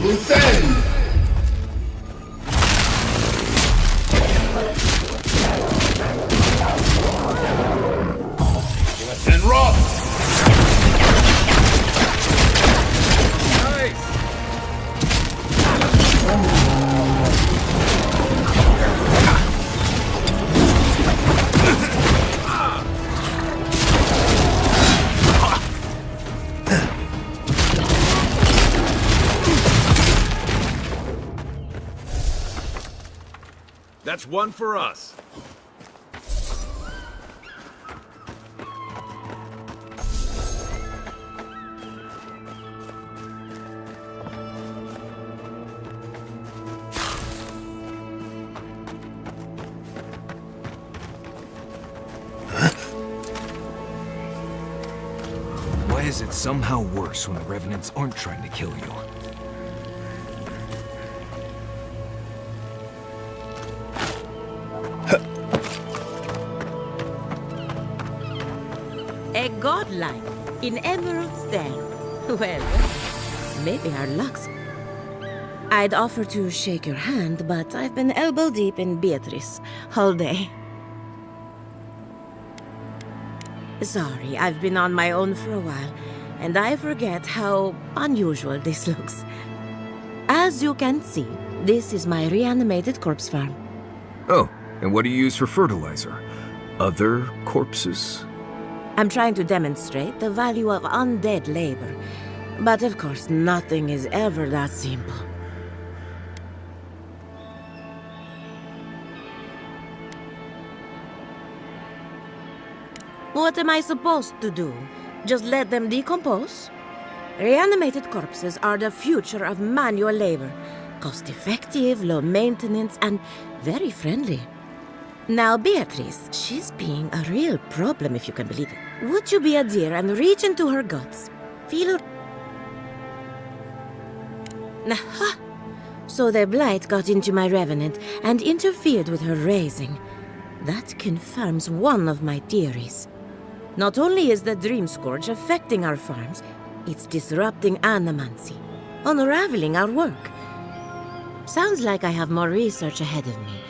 loose end! And rock! That's one for us. Why is it somehow worse when the Revenants aren't trying to kill you? A godlike in Emerald's Den. Well, maybe our luck's... I'd offer to shake your hand, but I've been elbow deep in Beatrice all day. Sorry, I've been on my own for a while, and I forget how unusual this looks. As you can see, this is my reanimated corpse farm. Oh, and what do you use for fertilizer? Other corpses? I'm trying to demonstrate the value of undead labor. But of course, nothing is ever that simple. What am I supposed to do? Just let them decompose? Reanimated corpses are the future of manual labor. Cost-effective, low maintenance, and very friendly. Now, Beatrice, she's being a real problem, if you can believe it. Would you be a dear and reach into her guts? Feel her... Aha! So their blight got into my revenant and interfered with her raising. That confirms one of my theories. Not only is the Dream Scourge affecting our farms, it's disrupting Animancy, unraveling our work. Sounds like I have more research ahead of me.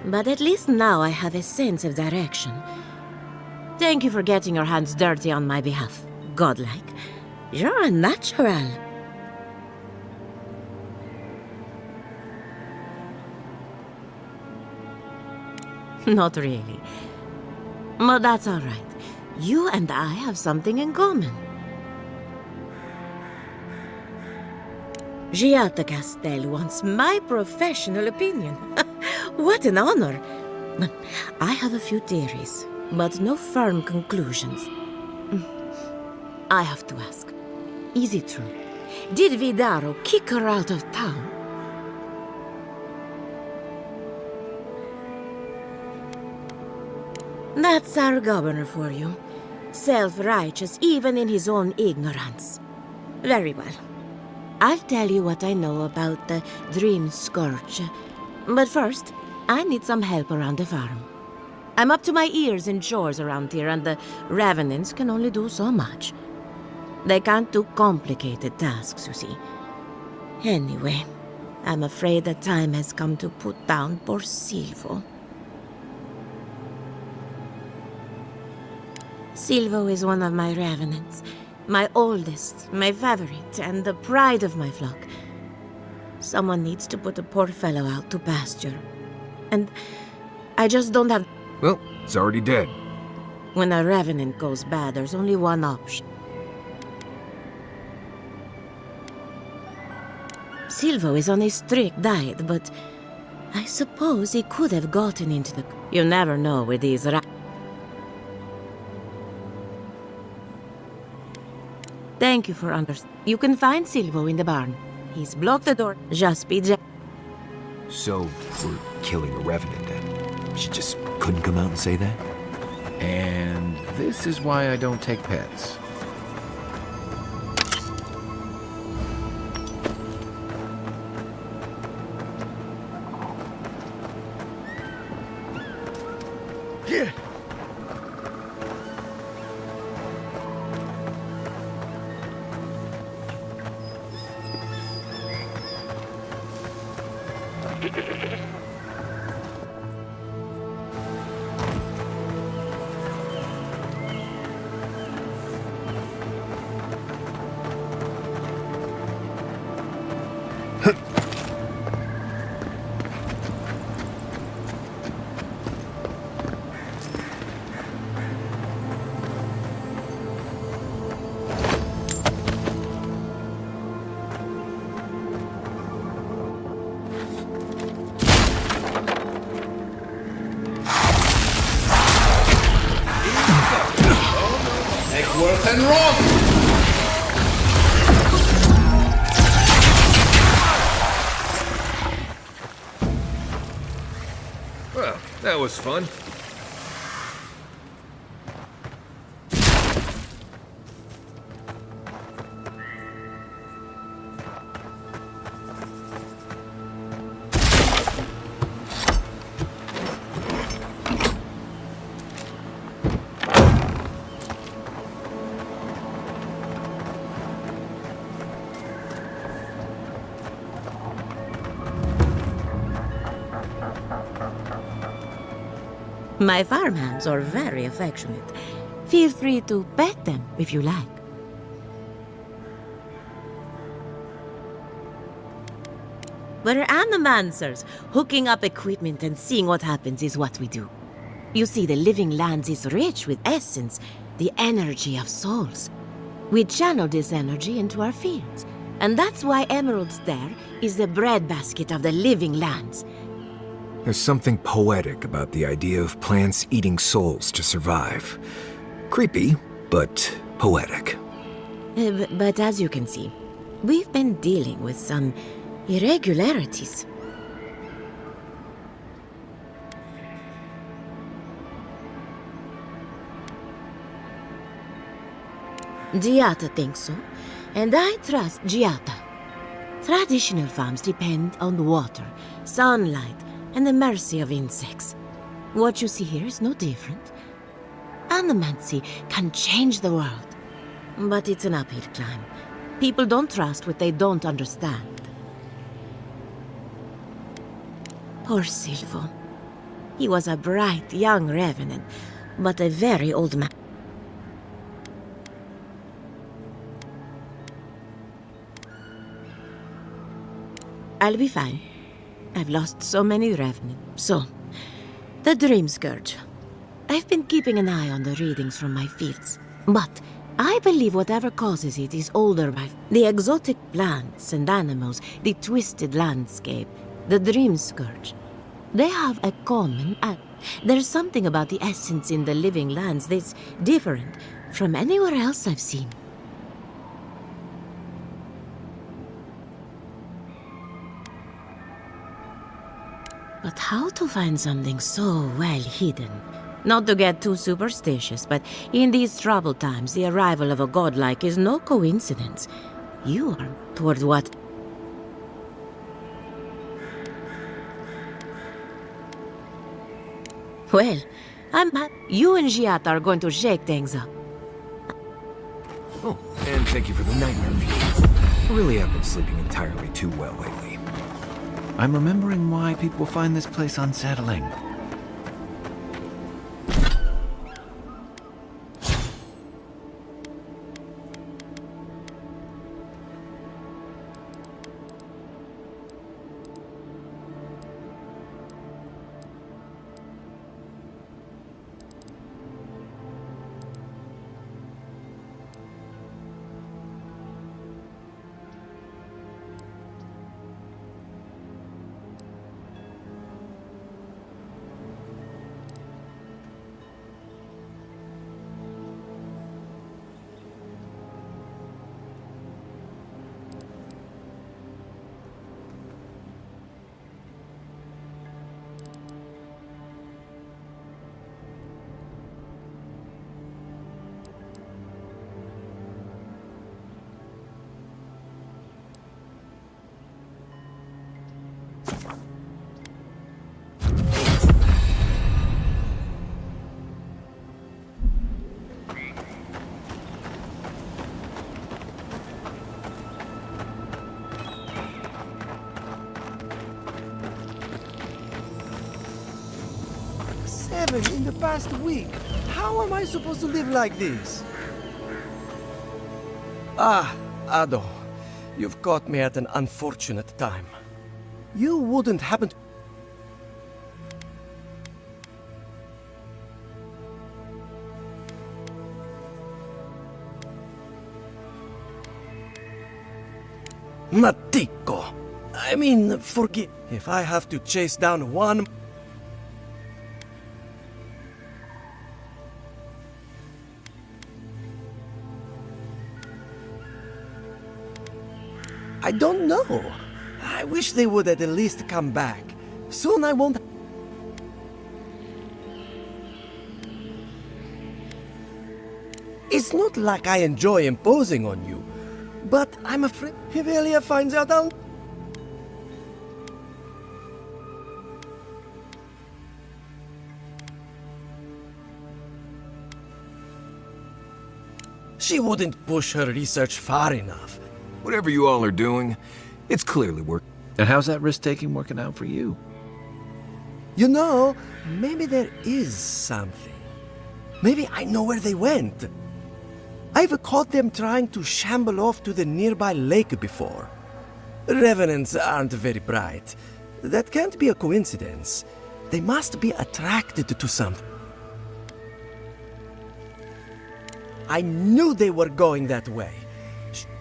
But at least now I have a sense of direction. Thank you for getting your hands dirty on my behalf, godlike. You're a natural. Not really. But that's all right. You and I have something in common. Giatta Castel wants my professional opinion. What an honor! I have a few theories, but no firm conclusions. I have to ask, is it true? Did Vidaro kick her out of town? That's our governor for you. Self-righteous even in his own ignorance. Very well. I'll tell you what I know about the Dream Scourge. But first, I need some help around the farm. I'm up to my ears in chores around here, and the Revenants can only do so much. They can't do complicated tasks, you see. Anyway, I'm afraid the time has come to put down poor Silvo. Silvo is one of my Revenants. My oldest, my favorite, and the pride of my flock. Someone needs to put a poor fellow out to pasture. And I just don't have... Well, it's already dead. When a Revenant goes bad, there's only one option. Silvo is on a strict diet, but I suppose he could have gotten into the... You never know with these Thank you for understanding. You can find Silvo in the barn. He's blocked the door. Just be So, we're killing a Revenant then? She just couldn't come out and say that? And this is why I don't take pets. Eckworth and Roth! Well, that was fun. My farmhands are very affectionate. Feel free to pet them if you like. We're animancers. Hooking up equipment and seeing what happens is what we do. You see, the living lands is rich with essence, the energy of souls. We channel this energy into our fields. And that's why Emerald's there is the breadbasket of the living lands. There's something poetic about the idea of plants eating souls to survive. Creepy, but poetic. But as you can see, we've been dealing with some irregularities. Giata thinks so, and I trust Giata. Traditional farms depend on water, sunlight, and the mercy of insects. What you see here is no different. Animancy can change the world, but it's an uphill climb. People don't trust what they don't understand. Poor Silvo. He was a bright young revenant, but a very old man. I'll be fine. I've lost so many revenants. So, the Dream Scourge. I've been keeping an eye on the readings from my fields, but I believe whatever causes it is older by the exotic plants and animals, the twisted landscape, the Dream Scourge. They have a common act. There's something about the essence in the living lands that's different from anywhere else I've seen. But how to find something so well hidden? Not to get too superstitious, but in these troubled times, the arrival of a godlike is no coincidence. You are toward what? Well, you and Giat are going to shake things up. Oh, and thank you for the nightmare view. I really have been sleeping entirely too well lately. I'm remembering why people find this place unsettling. 7 in the past week. How am I supposed to live like this? Ah, Ado. You've caught me at an unfortunate time. You wouldn't happen to... Matiko! I mean, forgive if I have to chase down one... I don't know. I wish they would at least come back. Soon I won't... It's not like I enjoy imposing on you, but I'm afraid if Elia finds out I'll... She wouldn't push her research far enough. Whatever you all are doing, it's clearly working. And how's that risk-taking working out for you? You know, maybe there is something. Maybe I know where they went. I've caught them trying to shamble off to the nearby lake before. Revenants aren't very bright. That can't be a coincidence. They must be attracted to something. I knew they were going that way.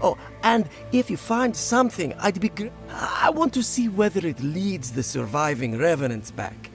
Oh, and if you find something, I'd be I want to see whether it leads the surviving revenants back.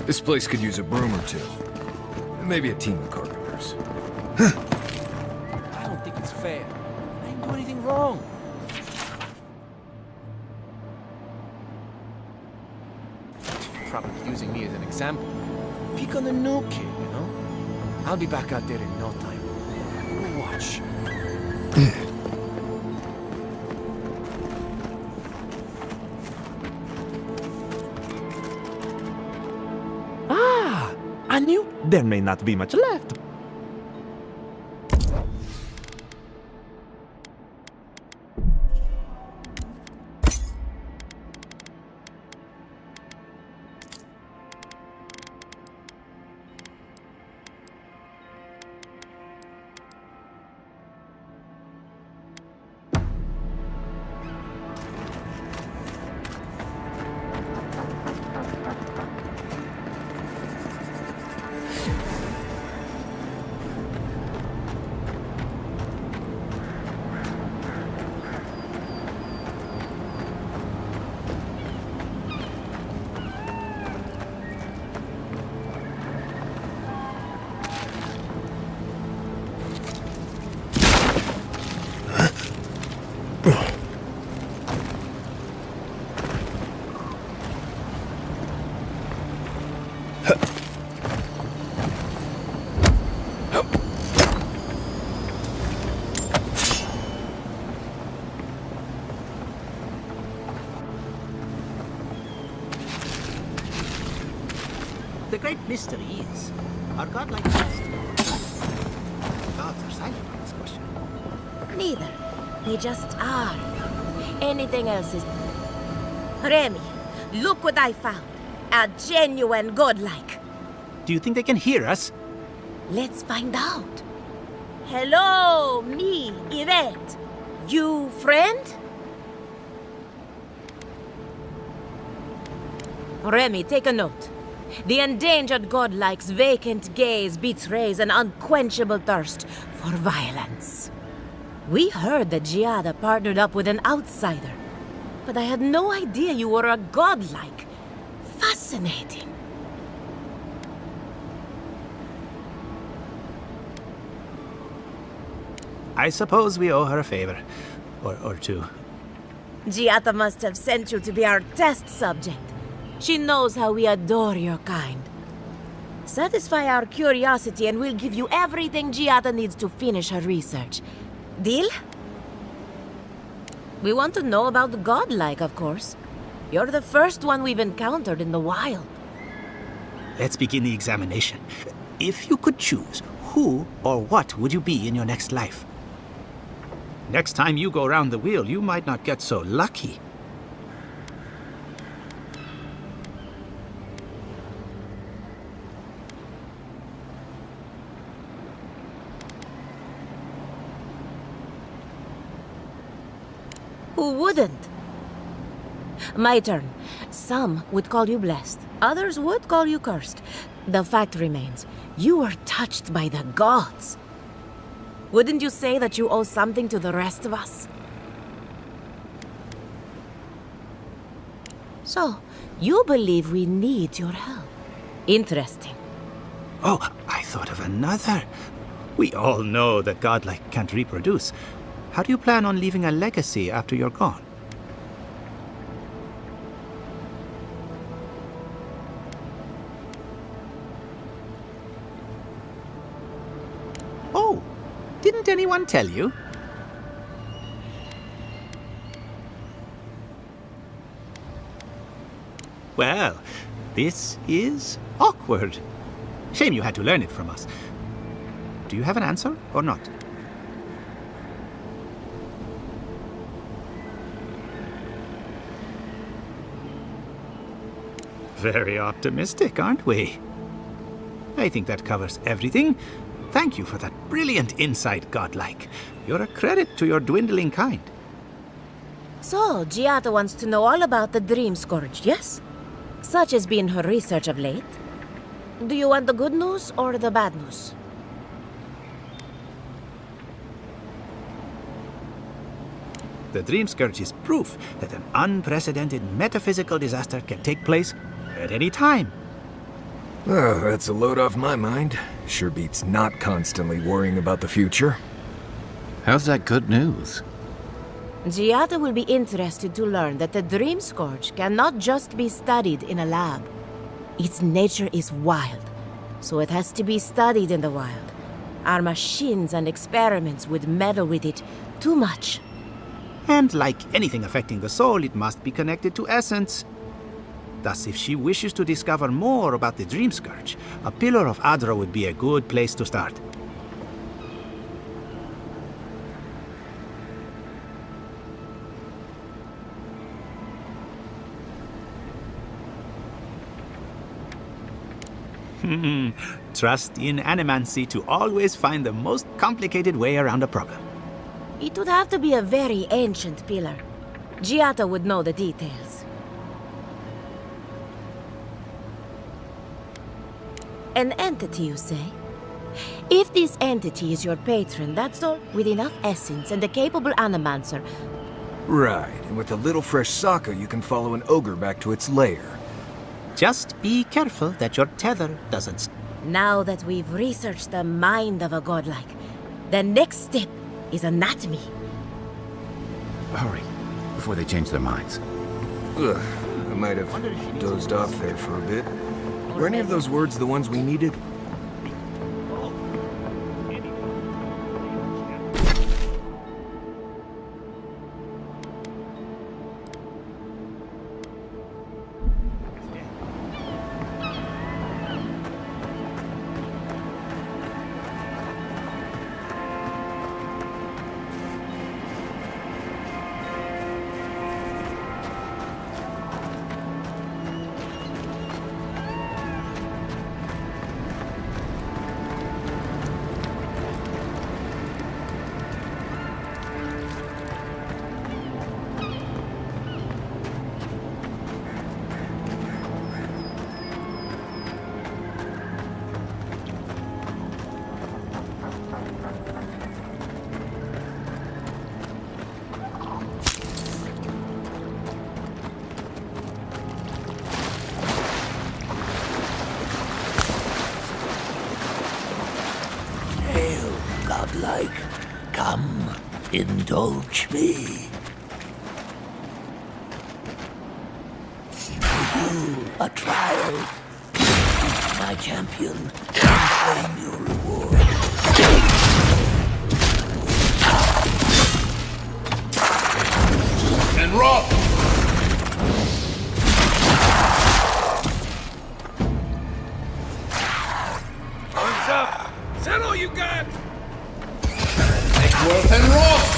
This place could use a broom or two. Maybe a team of carpenters. I don't think it's fair. I didn't do anything wrong. Probably using me as an example. Pick on the new kid, you know? I'll be back out there in no time. You'll watch. I knew there may not be much left. The great mystery is, are godlike gods are silent on this question? Neither. They just are. Anything else is... Remy, look what I found. A genuine godlike. Do you think they can hear us? Let's find out. Hello, me, Yvette. You friend? Remy, take a note. The endangered godlike's vacant gaze betrays an unquenchable thirst for violence. We heard that Giada partnered up with an outsider, but I had no idea you were a godlike. Fascinating. I suppose we owe her a favor. Or two. Giata must have sent you to be our test subject. She knows how we adore your kind. Satisfy our curiosity and we'll give you everything Giata needs to finish her research. Deal? We want to know about the godlike, of course. You're the first one we've encountered in the wild. Let's begin the examination. If you could choose, who or what would you be in your next life? Next time you go round the wheel, you might not get so lucky. Who wouldn't? My turn. Some would call you blessed. Others would call you cursed. The fact remains, you were touched by the gods. Wouldn't you say that you owe something to the rest of us? So, you believe we need your help. Interesting. Oh, I thought of another. We all know that godlike can't reproduce. How do you plan on leaving a legacy after you're gone? Oh, didn't anyone tell you? Well, this is awkward. Shame you had to learn it from us. Do you have an answer or not? Very optimistic, aren't we? I think that covers everything. Thank you for that brilliant insight, godlike. You're a credit to your dwindling kind. So, Giata wants to know all about the Dream Scourge, yes? Such has been her research of late. Do you want the good news or the bad news? The Dream Scourge is proof that an unprecedented metaphysical disaster can take place at any time. Oh, that's a load off my mind. Sure beats not constantly worrying about the future. How's that good news? Giata will be interested to learn that the Dream Scourge cannot just be studied in a lab. Its nature is wild, so it has to be studied in the wild. Our machines and experiments would meddle with it too much. And like anything affecting the soul, it must be connected to essence. Thus, if she wishes to discover more about the Dream Scourge, a Pillar of Adra would be a good place to start. Trust in animancy to always find the most complicated way around a problem. It would have to be a very ancient pillar. Giata would know the details. An entity, you say? If this entity is your patron, that's all, with enough essence and a capable animancer. Right, and with a little fresh sake, you can follow an ogre back to its lair. Just be careful that your tether doesn't. Now that we've researched the mind of a godlike, the next step is anatomy. Hurry, before they change their minds. Ugh, I might have dozed off there for a bit. Were any of those words the ones we needed? Come, indulge me. For you, a trial. My champion, claim your reward. And Roth! Arms up! Is that all you got? Worth and Roth!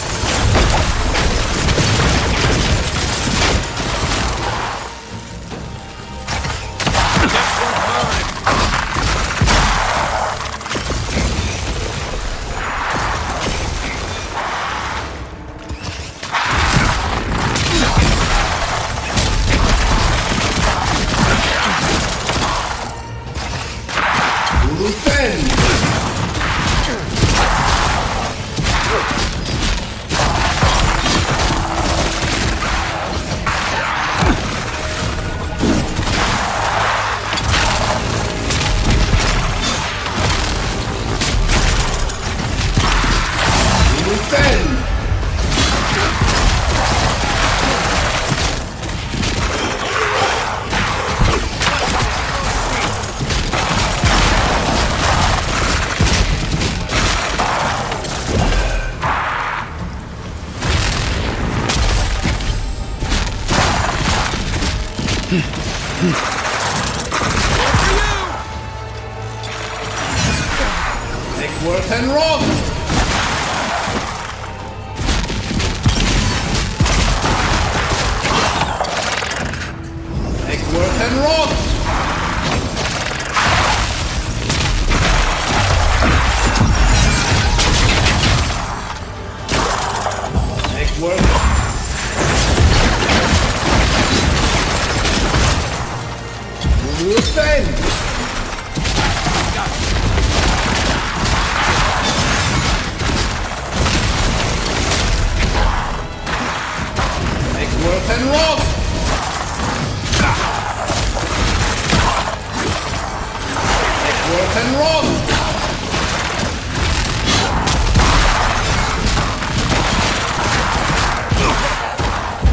Worth and Roth! Eggsworth and Roth! Eggsworth. Defend! Eggsworth and Roth! Eggsworth and Roth!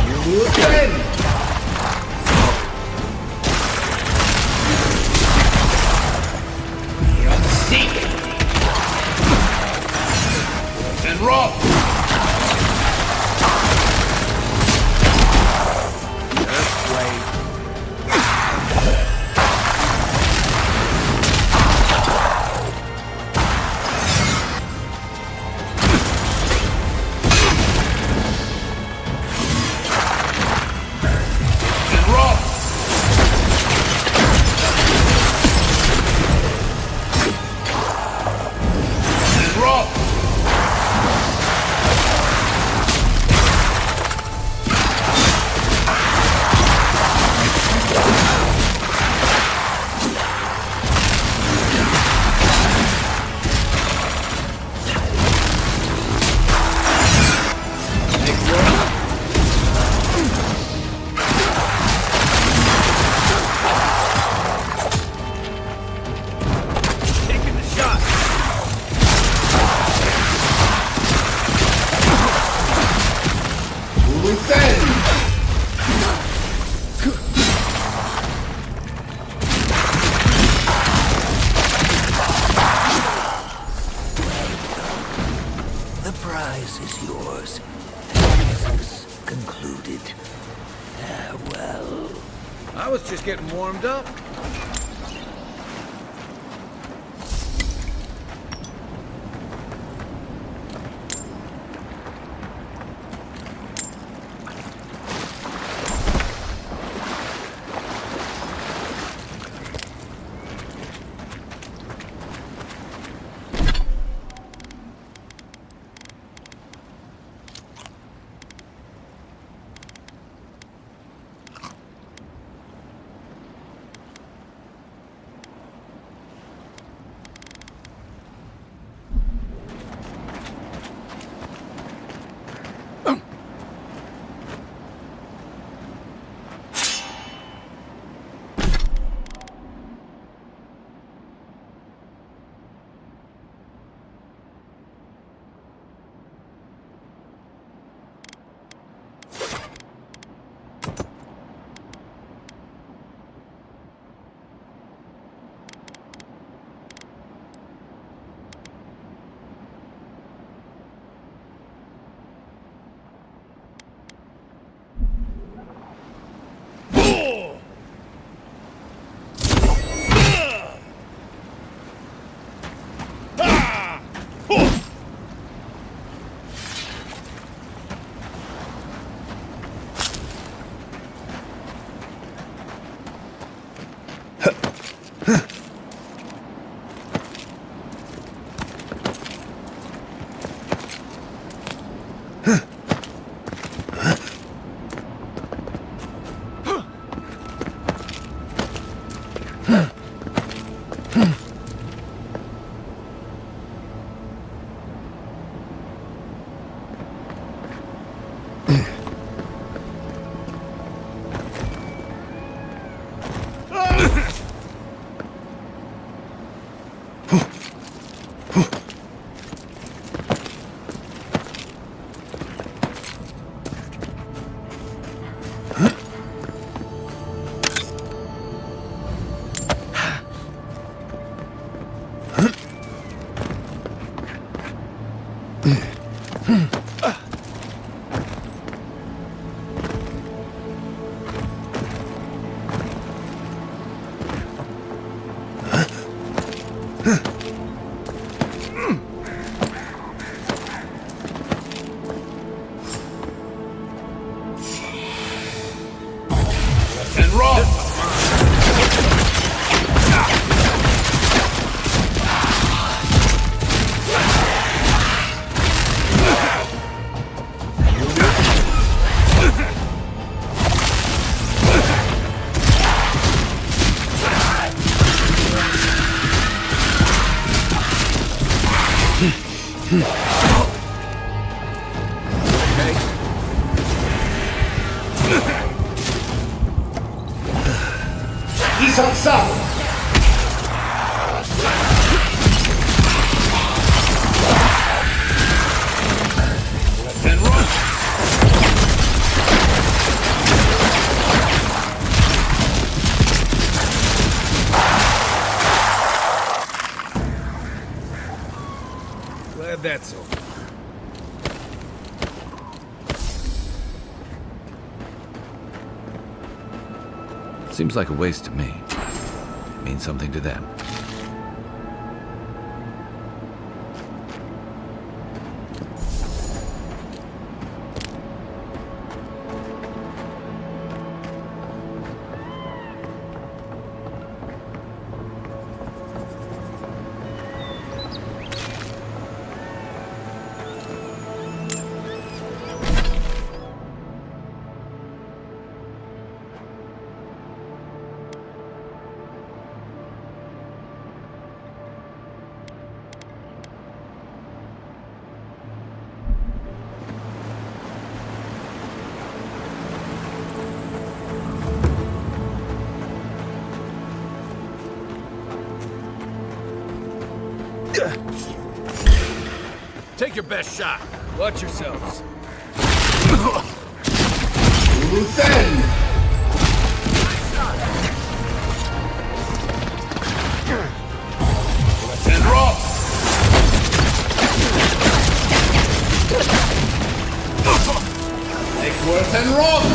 You defend! And Roth! The prize is yours. Business concluded. Farewell. I was just getting warmed up. And rock! Isang-sang! And rock! Glad that's over. Seems like a waste to me. It means something to them. Take your best shot. Watch yourselves. Luthen! And rock! Egworth and rock!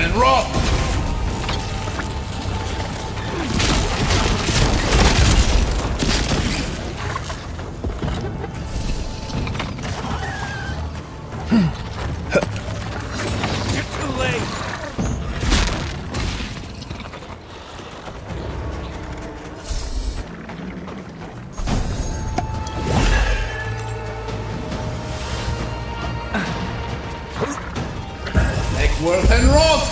And rock! Egworth and rock!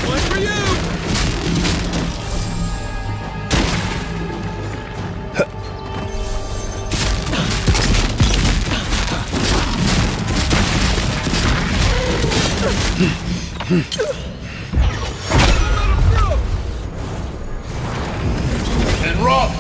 One for you! And rock!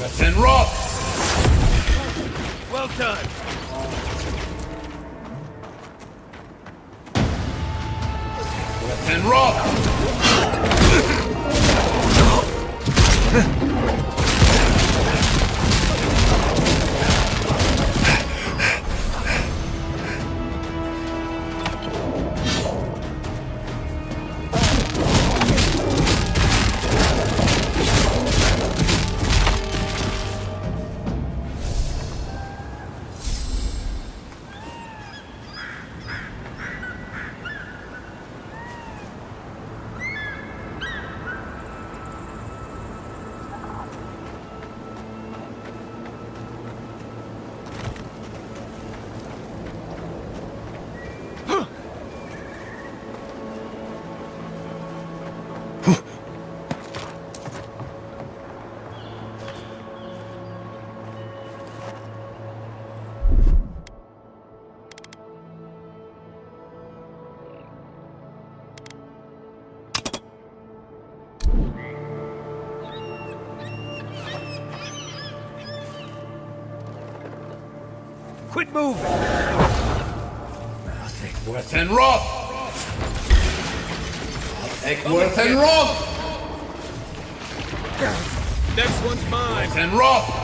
Worth and rot! Well done. Worth and rot! Quit moving. Worth and rot! Take worth and rot! Next one's mine. Worth and rot!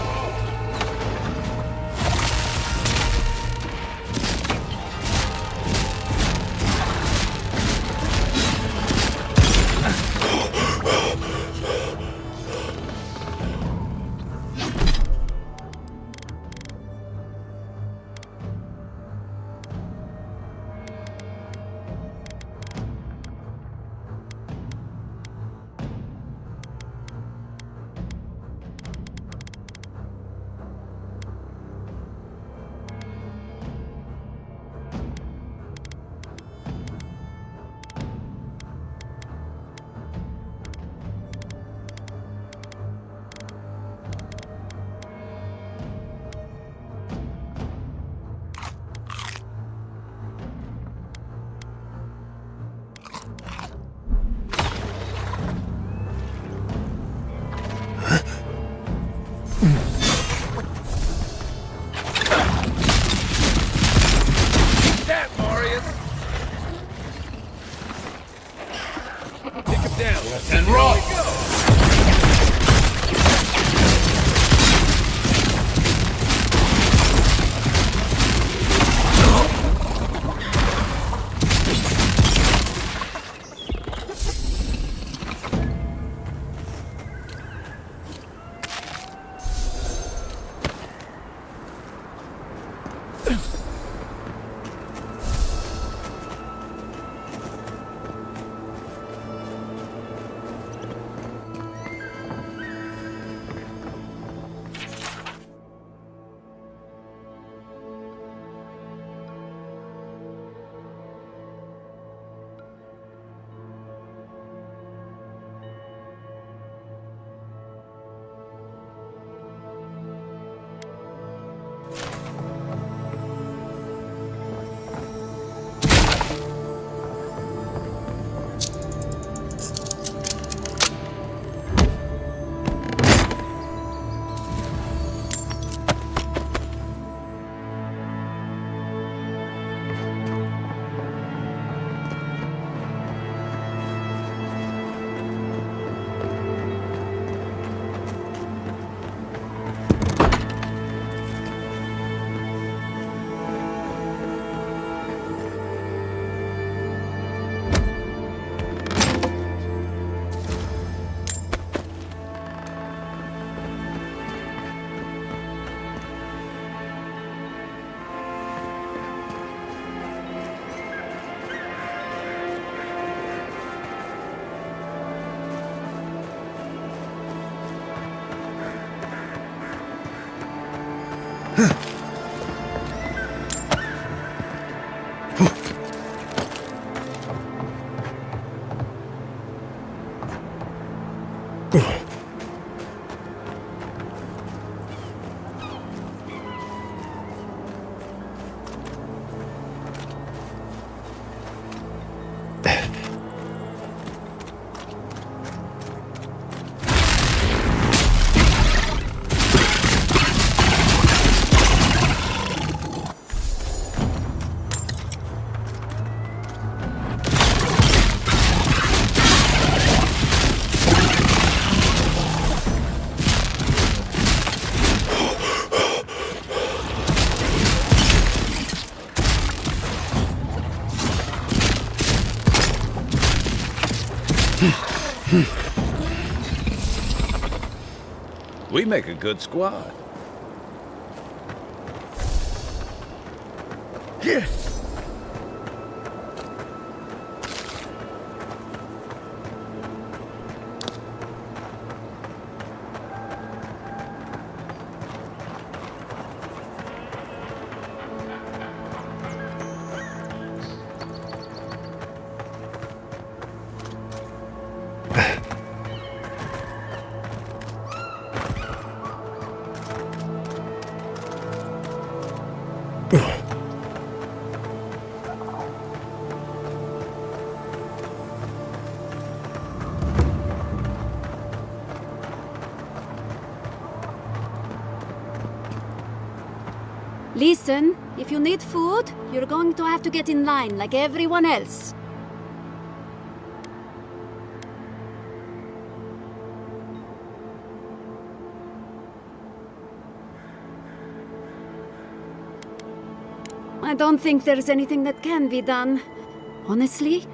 That, Marius. Take him down. Worth and rot! We make a good squad. Listen, if you need food, you're going to have to get in line like everyone else. I don't think there's anything that can be done. Honestly,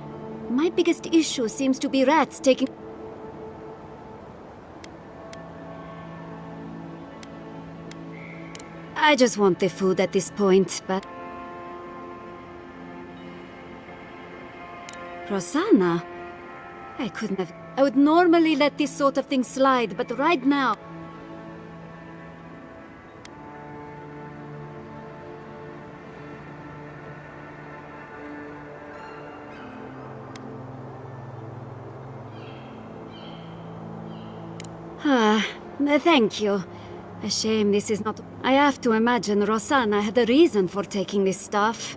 my biggest issue seems to be rats taking... I just want the food at this point, but... Rosanna? I couldn't have... I would normally let this sort of thing slide, but right now... Thank you. A shame this is not... I have to imagine Rosanna had a reason for taking this stuff.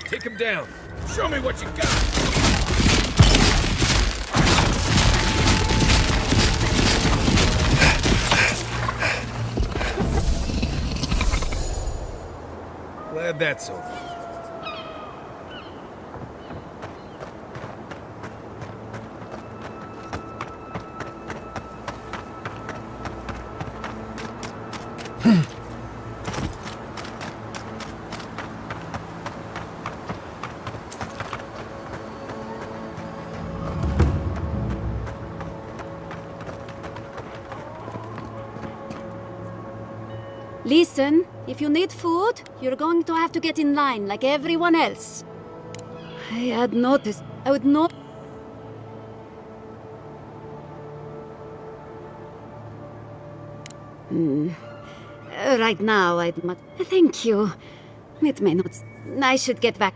Take him down. Show me what you got. Glad that's over. Listen, if you need food, you're going to have to get in line like everyone else. I had noticed. I would not... Right now, I'd much... Thank you. It may not... I should get back.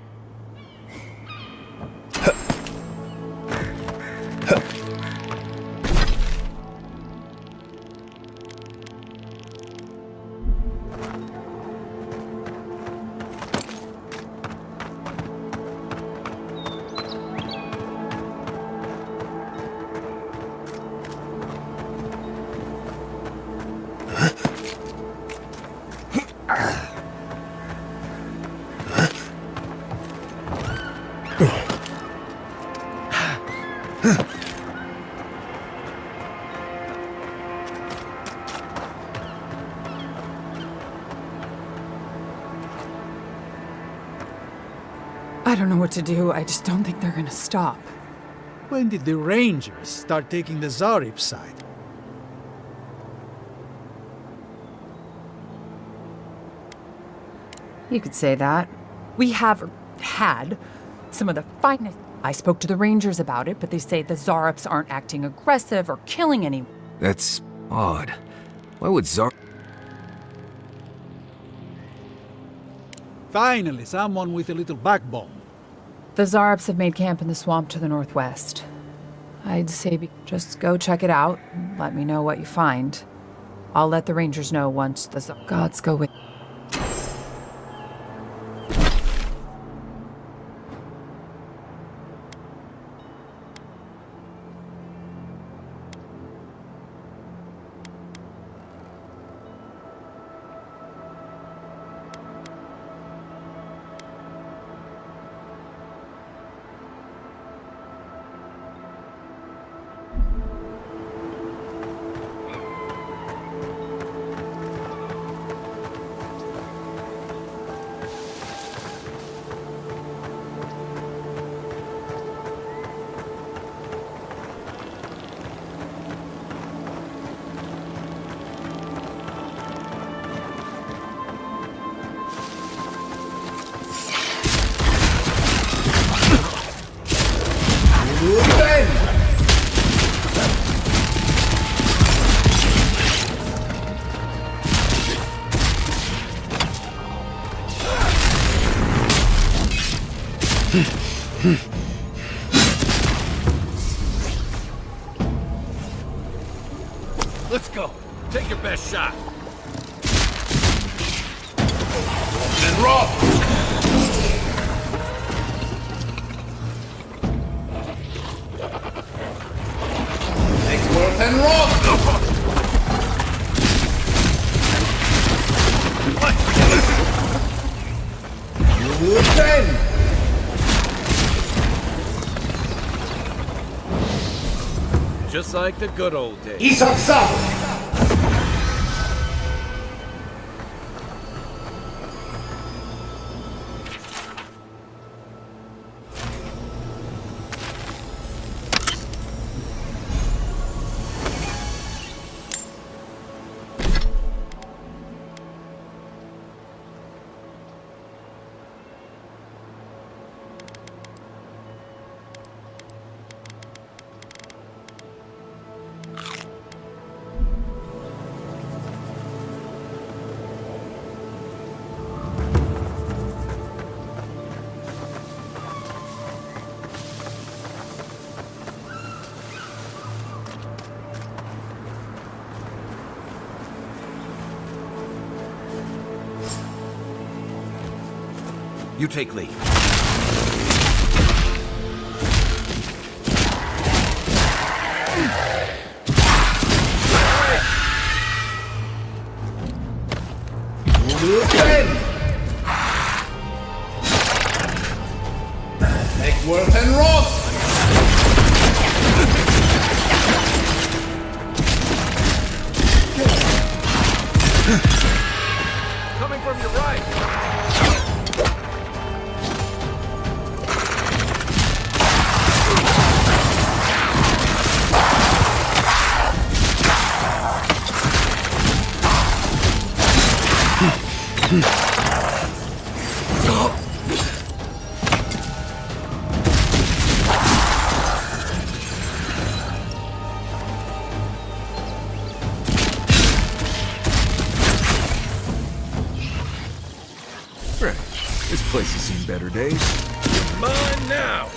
I don't know what to do. I just don't think they're gonna stop. When did the Rangers start taking the Zarib side? You could say that. We have had some of the finest. I spoke to the Rangers about it, but they say the Zarops aren't acting aggressive or killing anyone. That's odd. Why would Zar... Finally, someone with a little backbone. The Zarops have made camp in the swamp to the northwest. I'd say just go check it out and let me know what you find. I'll let the Rangers know once the gods go with. Let's go. Take your best shot. And roll. Worth and roll. You again. Just like the good old days. You take lead. Worth and Ross! Coming from your right! This place has seen better days. Mine now!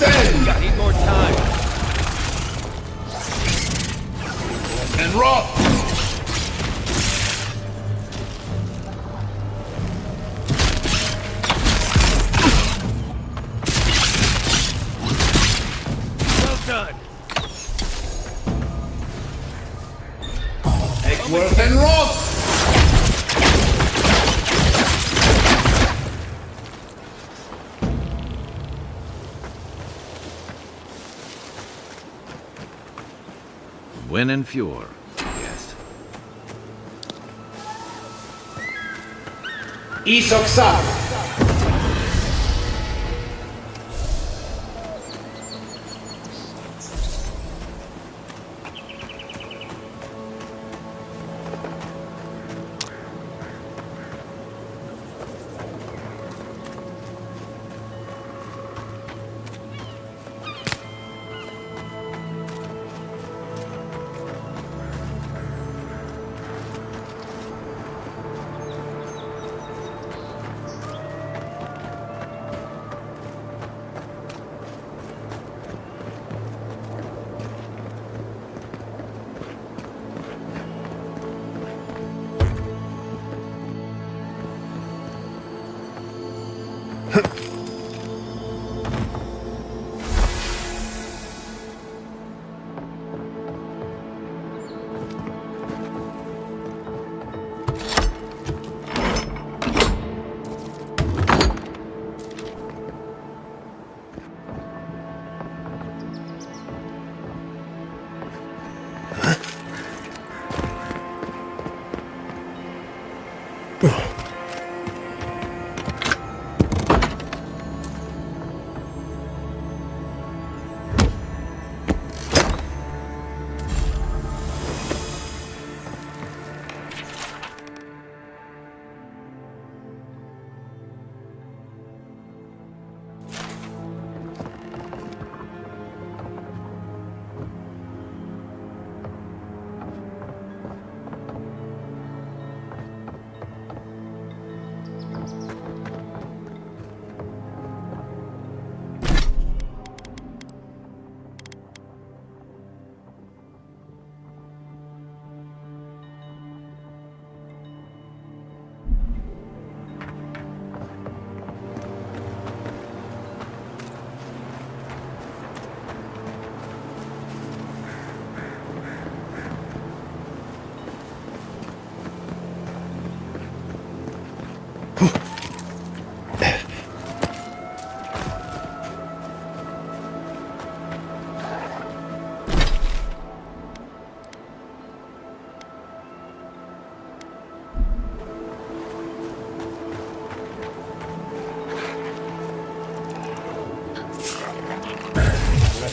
I need more time. And rock! Well done. Worth and Ross! Win and Fjord, yes. Isoksa!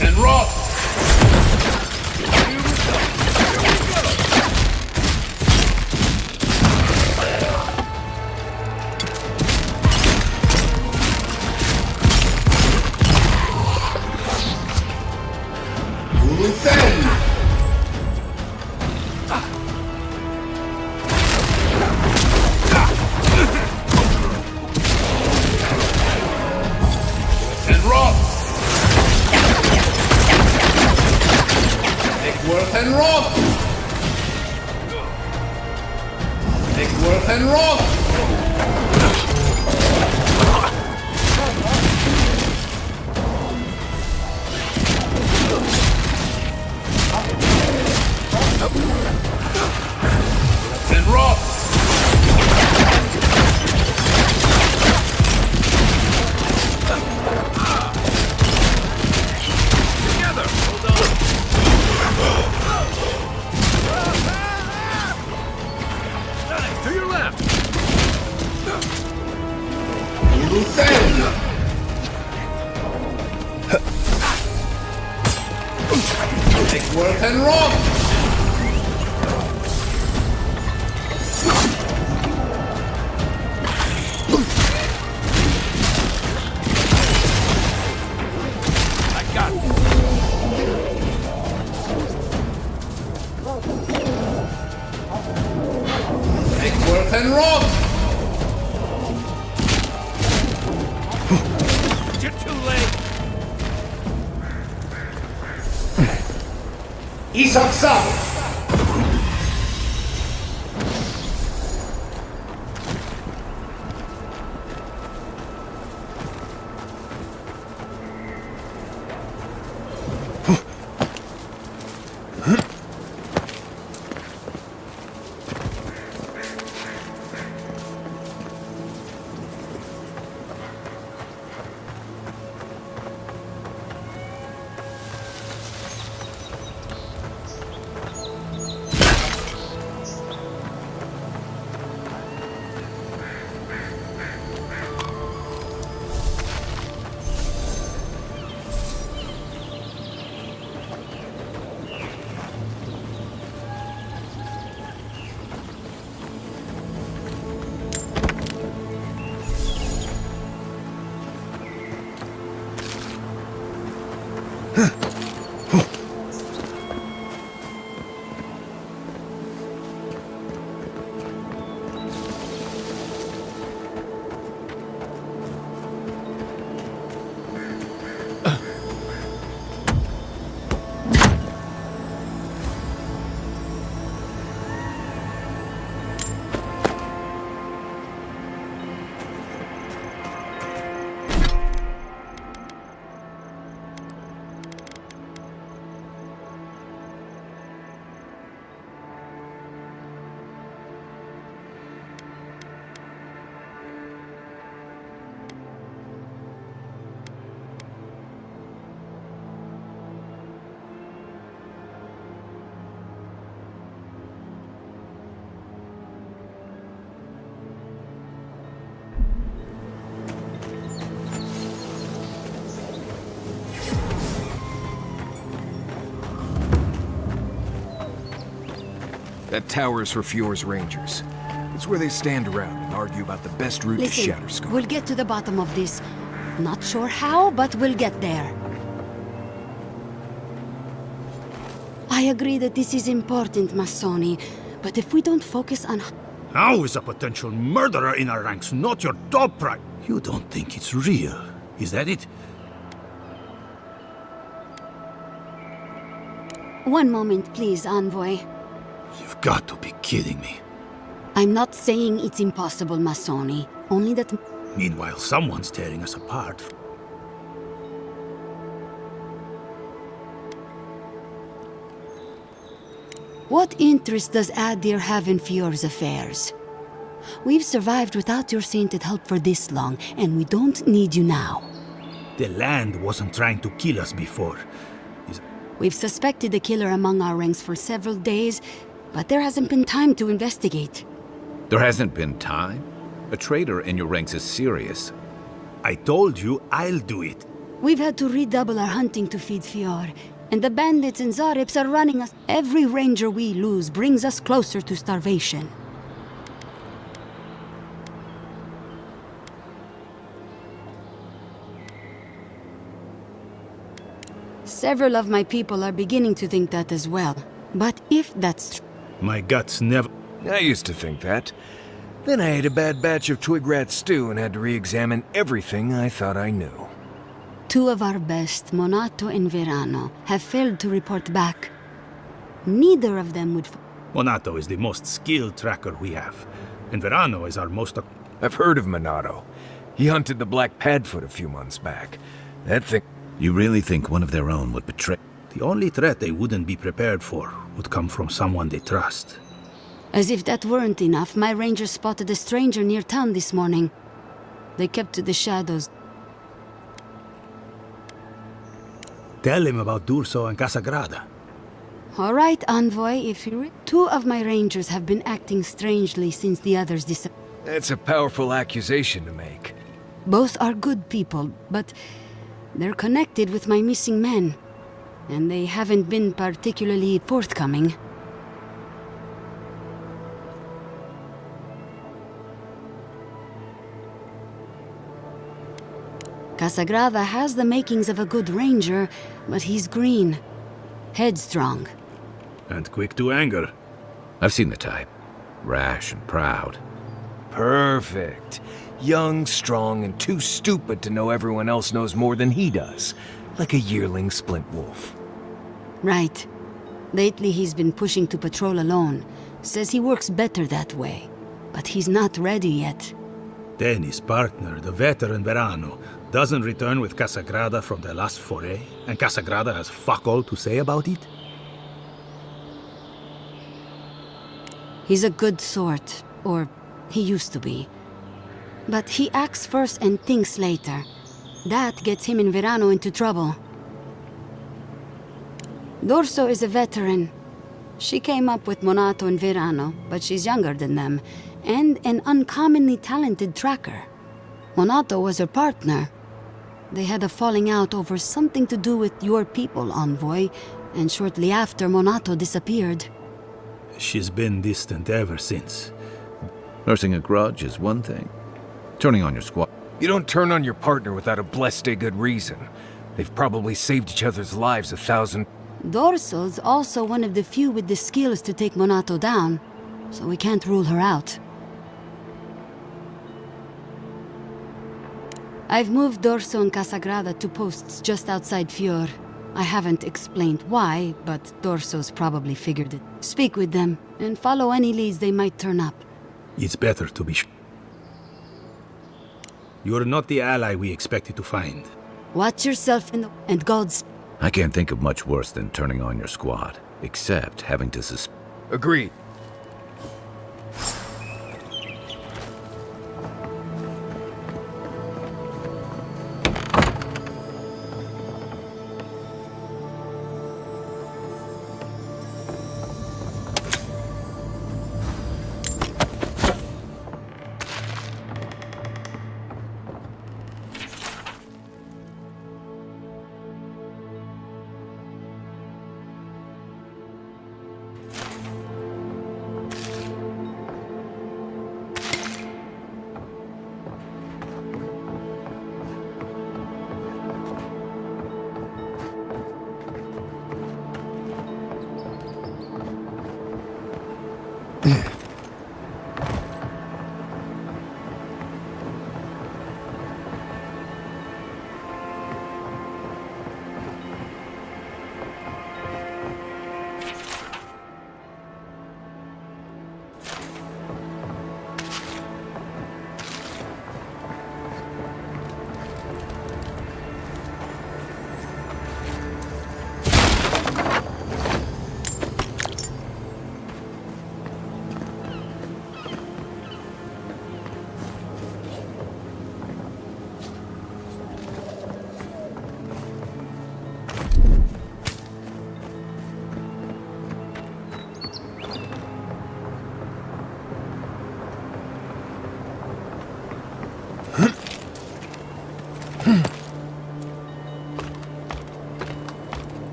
And rot! And rot! Egworth and rot! Egworth and rot! And rot! Together! Hold on! To your left! Luthen! Egworth and rot! I got it! Egworth and rot! You're too late! Isoksa! That tower's for Fior's Rangers. It's where they stand around and argue about the best route to Listen, Shatterskull. we'll get to the bottom of this. Not sure how, but we'll get there. I agree that this is important, Masoni, but if we don't focus on... How is a potential murderer in our ranks not your top priority? You don't think it's real, is that it? One moment, please, Envoy. You've got to be kidding me. I'm not saying it's impossible, Masoni. Only that... Meanwhile, someone's tearing us apart. What interest does Adir have in Fior's affairs? We've survived without your sainted help for this long, and we don't need you now. The land wasn't trying to kill us before. We've suspected the killer among our ranks for several days, but there hasn't been time to investigate. There hasn't been time? A traitor in your ranks is serious. I told you I'll do it. We've had to redouble our hunting to feed Fior, and the bandits and Zarips are running us. Every ranger we lose brings us closer to starvation. Several of my people are beginning to think that as well. But if that's true... My guts never... I used to think that. Then I ate a bad batch of twig rat stew and had to re-examine everything I thought I knew. Two of our best, Monato and Verano, have failed to report back. Neither of them would... Monato is the most skilled tracker we have, and Verano is our most... I've heard of Monato. He hunted the Black Padfoot a few months back. That thing... You really think one of their own would betray? The only threat they wouldn't be prepared for would come from someone they trust. As if that weren't enough, my rangers spotted a stranger near town this morning. They kept to the shadows. Tell him about Durso and Casagrada. All right, Envoy, if you... Two of my rangers have been acting strangely since the others disappeared. That's a powerful accusation to make. Both are good people, but they're connected with my missing men. And they haven't been particularly forthcoming. Casagrada has the makings of a good ranger, but he's green. Headstrong. And quick to anger. I've seen the type. Rash and proud. Perfect. Young, strong, and too stupid to know everyone else knows more than he does. Like a yearling splint wolf. Right. Lately he's been pushing to patrol alone. Says he works better that way. But he's not ready yet. Then his partner, the veteran Verano, doesn't return with Casagrada from their last foray, and Casagrada has fuck all to say about it? He's a good sort, or he used to be. But he acts first and thinks later. That gets him and Verano into trouble. Dorso is a veteran. She came up with Monato and Verano, but she's younger than them, and an uncommonly talented tracker. Monato was her partner. They had a falling out over something to do with your people, Envoy, and shortly after, Monato disappeared. She's been distant ever since. Nursing a grudge is one thing. Turning on your squad... You don't turn on your partner without a blessed good reason. They've probably saved each other's lives 1,000... Dorso's also one of the few with the skills to take Monato down, so we can't rule her out. I've moved Dorso and Casagrada to posts just outside Fior. I haven't explained why, but Dorso's probably figured it. Speak with them, and follow any leads they might turn up. It's better to be You're not the ally we expected to find. Watch yourself and God's... I can't think of much worse than turning on your squad, except having to Agreed.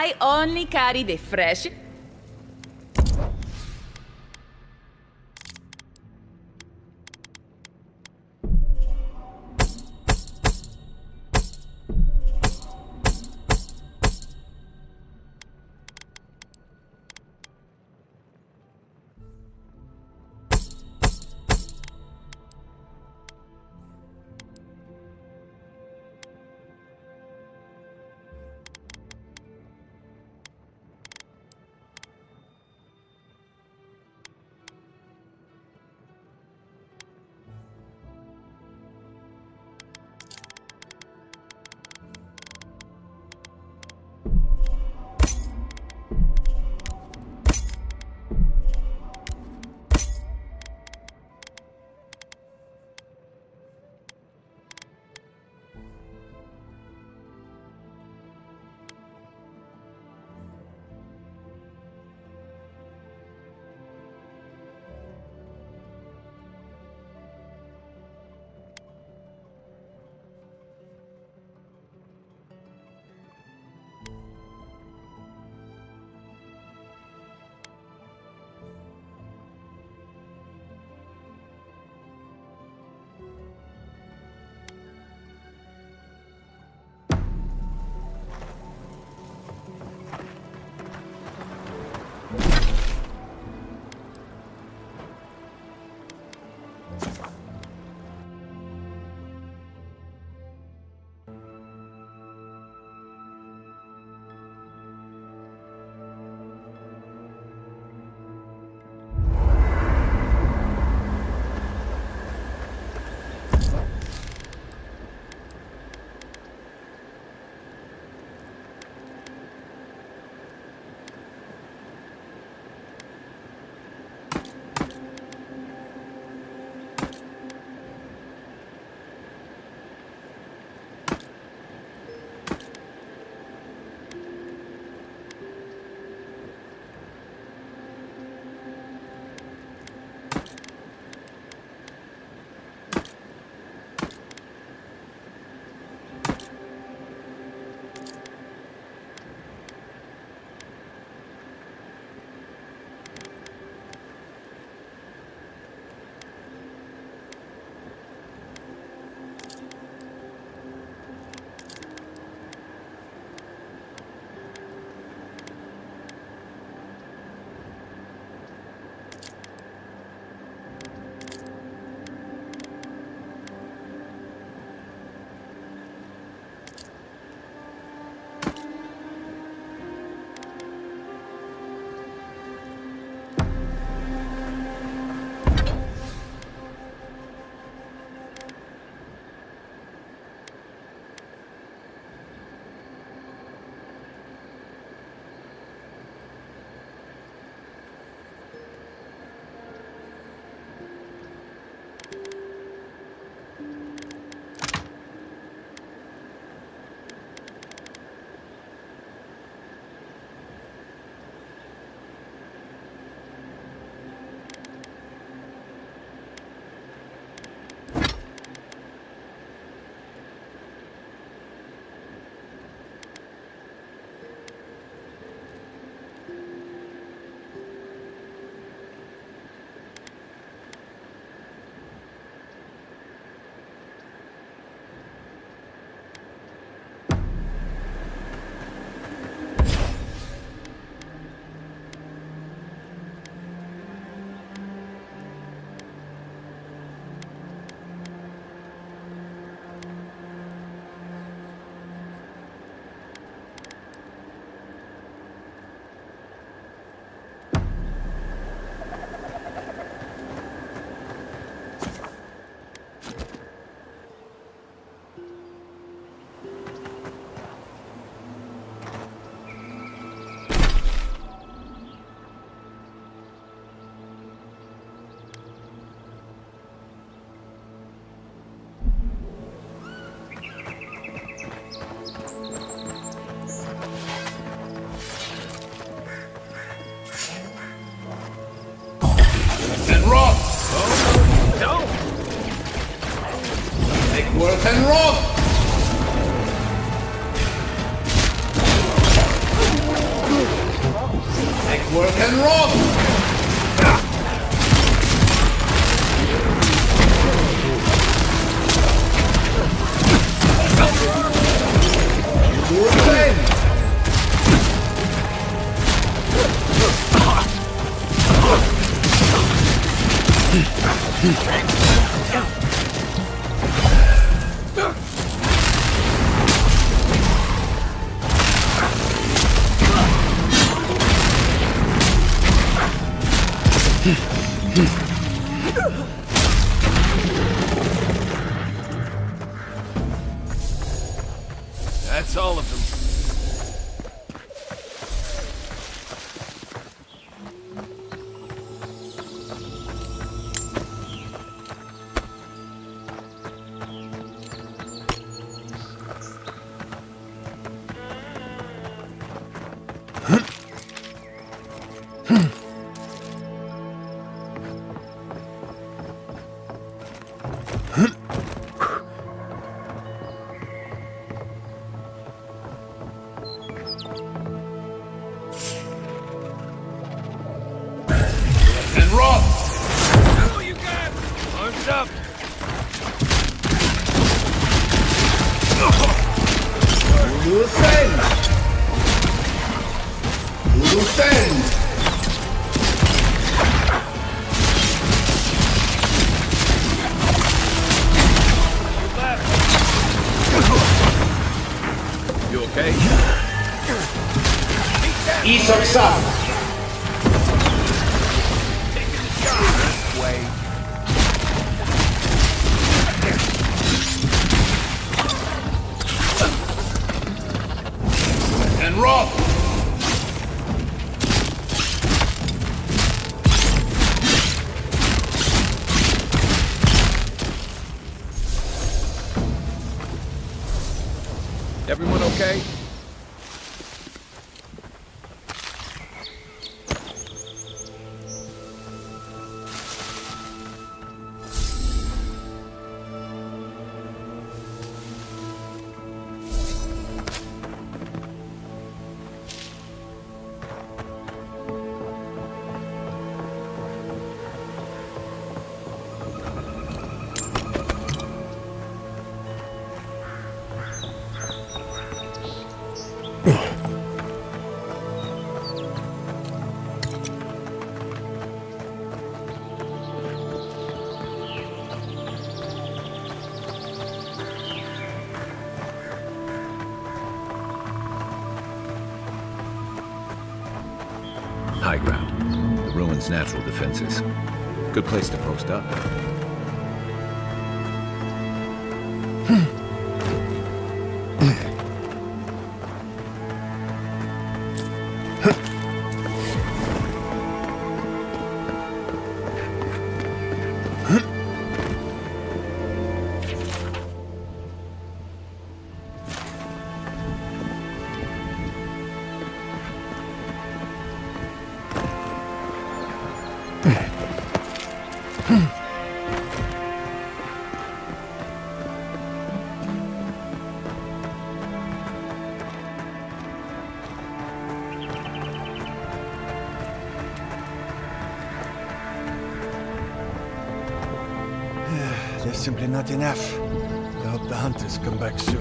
I only carry the fresh. Pickworth and Roth! Pickworth and Roth! You defend! That's all of them. And Roth! Oh, you got arms up! You defend! You defend! You okay? East of South! Way. And Roth! Everyone okay? High ground. The ruins' natural defenses. Good place to post up. There's simply not enough. I hope the hunters come back soon.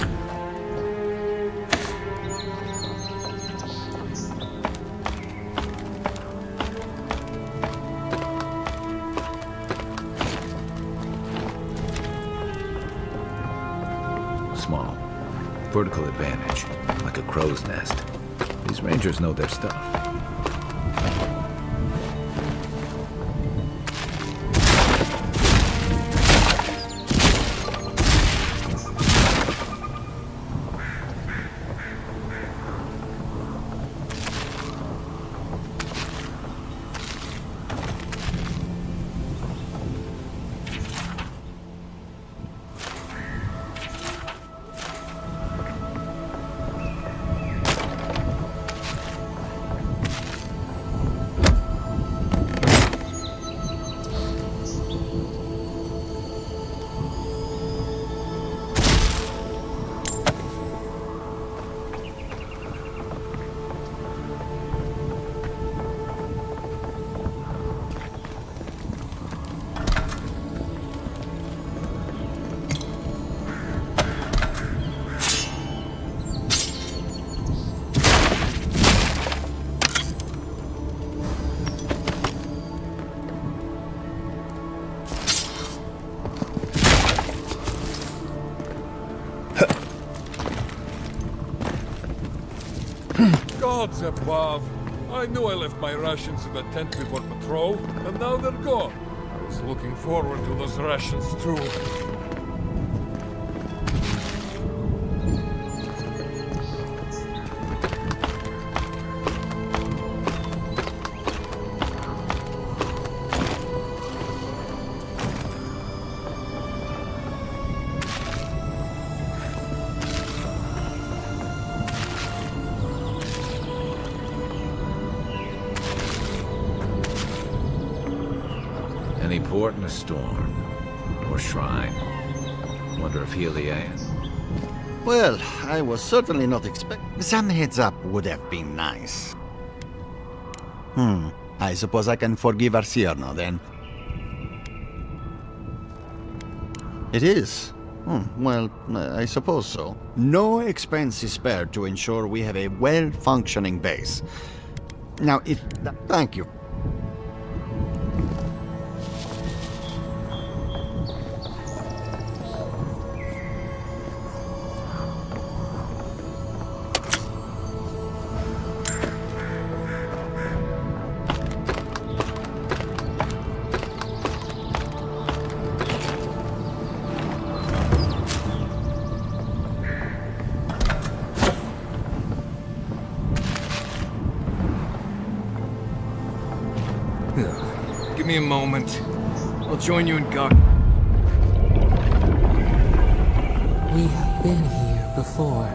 Small. Vertical advantage. Like a crow's nest. These rangers know their stuff. Gods above! I knew I left my rations in the tent before patrol, and now they're gone. I was looking forward to those rations too. Any port in a storm. Or shrine. Wonder if Helian. Well, I was certainly not expecting... Some heads up would have been nice. I suppose I can forgive Arciano, then. It is? Well, I suppose so. No expense is spared to ensure we have a well-functioning base. Now, thank you. Give me a moment. I'll join you in Gok. We have been here before.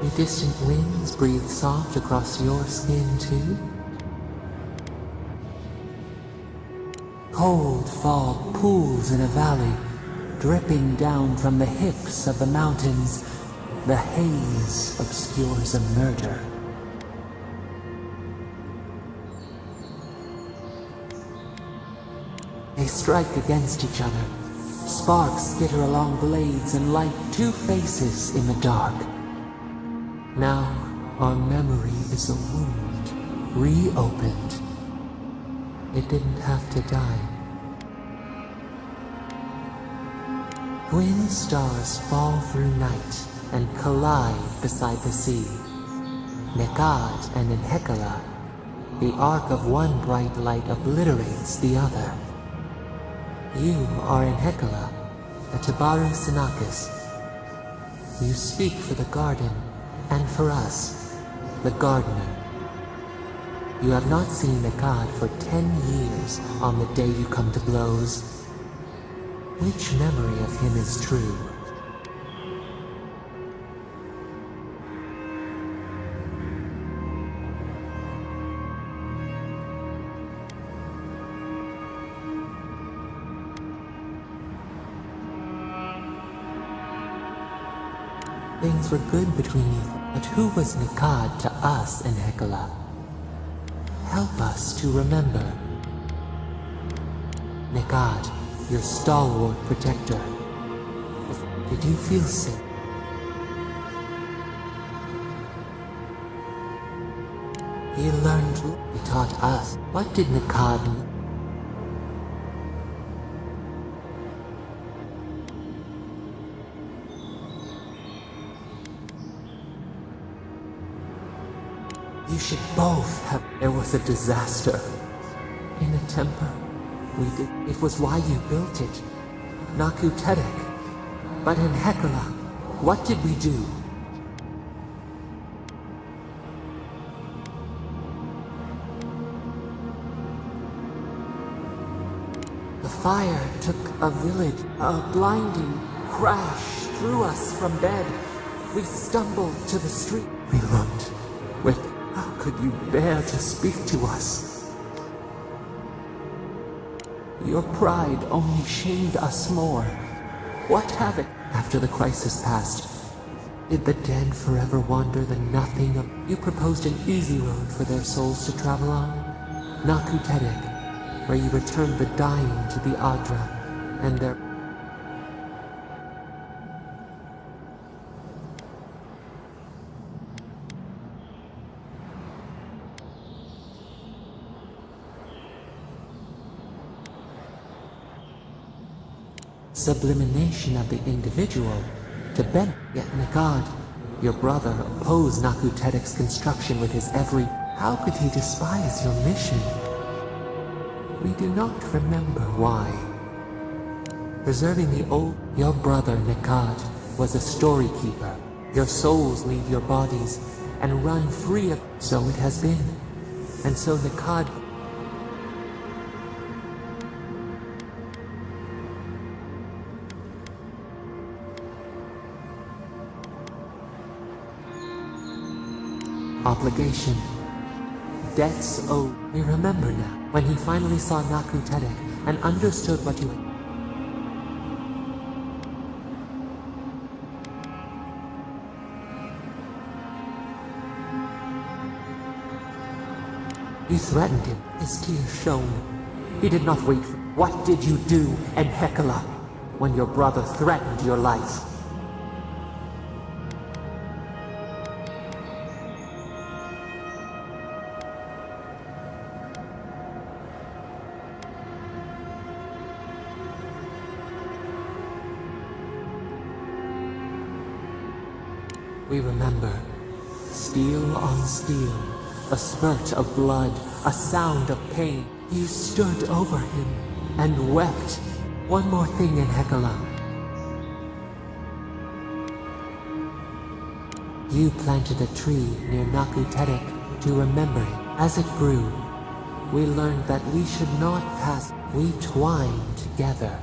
The distant winds breathe soft across your skin too. Cold fog pools in a valley, dripping down from the hips of the mountains. The haze obscures a murder. They strike against each other. Sparks skitter along blades and light two faces in the dark. Now, our memory is a wound, reopened. It didn't have to die. Twin stars fall through night and collide beside the sea. Nekad and Enhekala, the arc of one bright light obliterates the other. You are Enhekala, a Tabaru Sinakis. You speak for the garden, and for us, the gardener. You have not seen Nekad for 10 years on the day you come to blows. Which memory of him is true? Things were good between you, but who was Nekad to us in Enhekala? Help us to remember. Nekad, your stalwart protector. Did you feel sick? He learned, he taught us. What did Nekad learn? You should both have... There was a disaster. In a temper. We did... It was why you built it. Naku Tedek. But in Enhekala, what did we do? The fire took a village. A blinding crash threw us from bed. We stumbled to the street. We looked with... How could you bear to speak to us? Your pride only shamed us more. What havoc after the crisis passed? Did the dead forever wander the nothing of... You proposed an easy road for their souls to travel on. Naku Tedek, where you returned the dying to the Adra, and their... Sublimination of the individual to benefit. Yet Nekad, Your brother opposed Nakutedek's construction with his every... How could he despise your mission? We do not remember why. Preserving the old... Your brother, Nekad, was a story keeper. Your souls leave your bodies and run free of... So it has been. And so Nekad... Obligation. Debts owed. We remember now, when he finally saw Nakutedek and understood what you... You threatened him, his tears shone. He did not wait for... What did you do, Enhekala, when your brother threatened your life? We remember. Steel on steel. A spurt of blood. A sound of pain. You stood over him and wept. One more thing, Enhekala. You planted a tree near Nakutedek to remember him. As it grew, we learned that we should not pass. We twined together.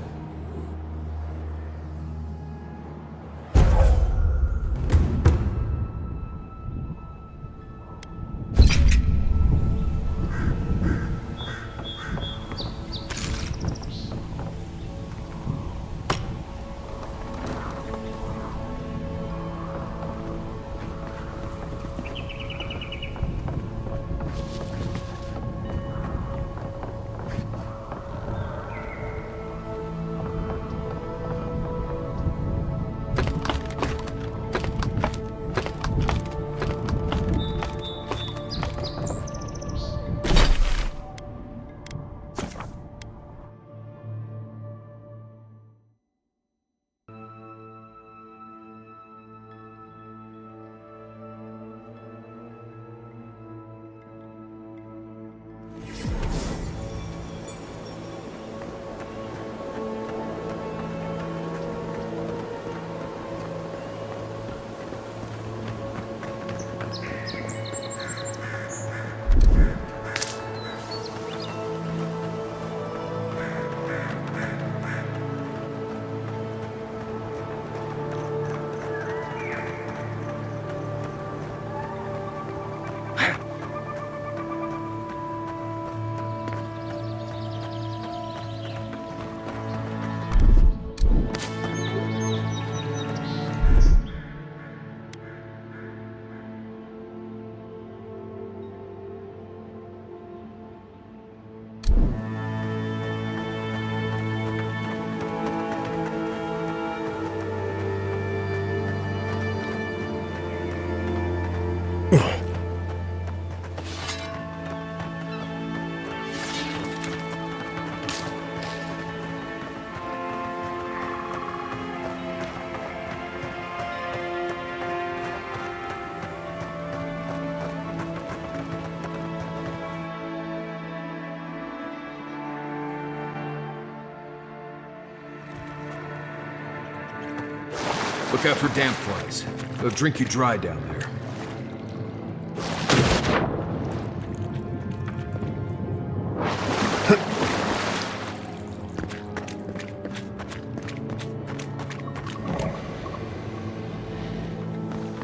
Look out for damp flies. They'll drink you dry down there.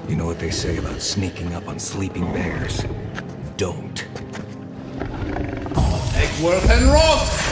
You know what they say about sneaking up on sleeping bears? Don't. Egworth and Roth!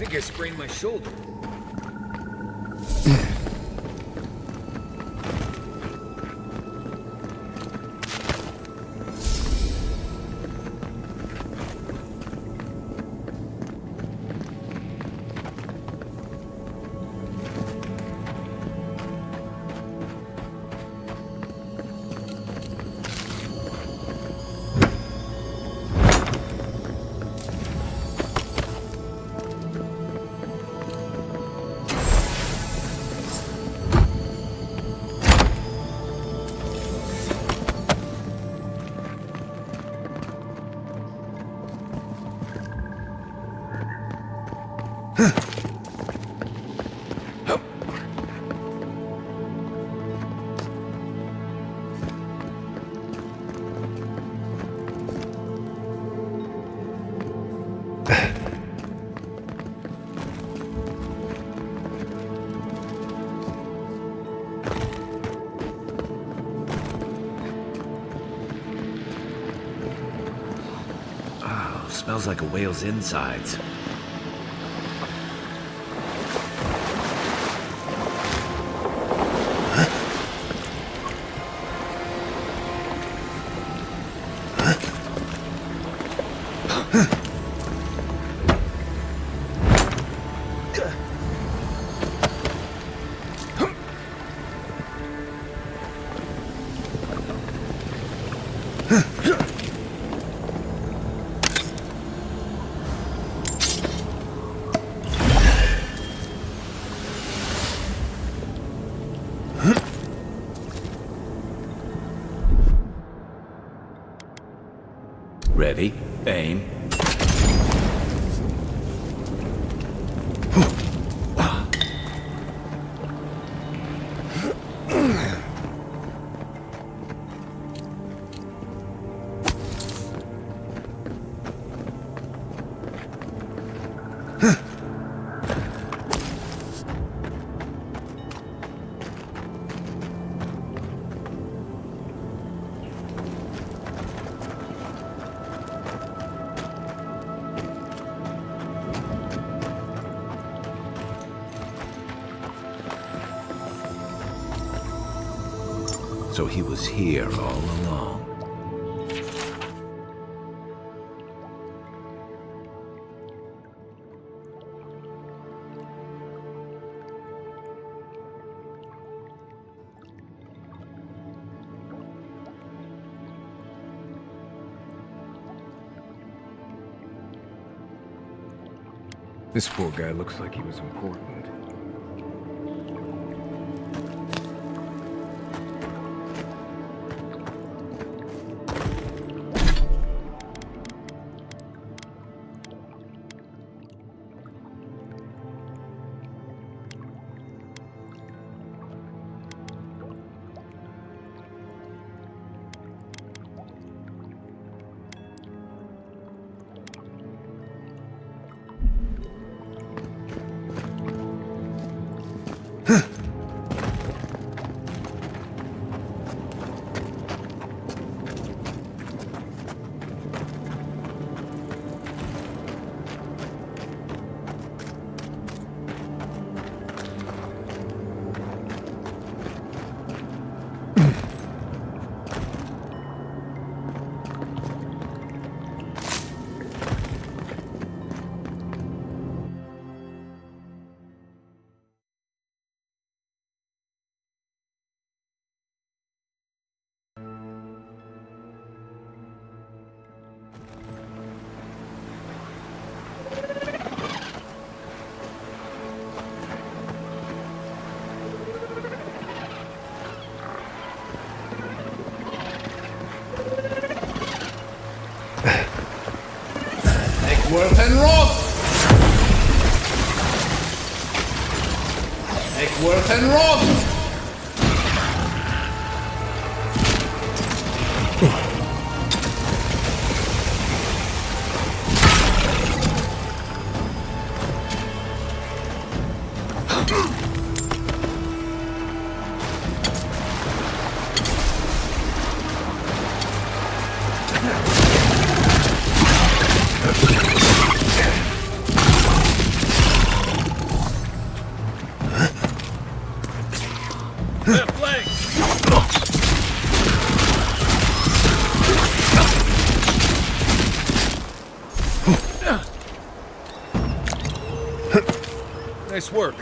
think I sprained my shoulder. Smells like a whale's insides. Ready, aim. So he was here all along. This poor guy looks like he was important. Worth and Roth! Eckworth and Roth! Nice work.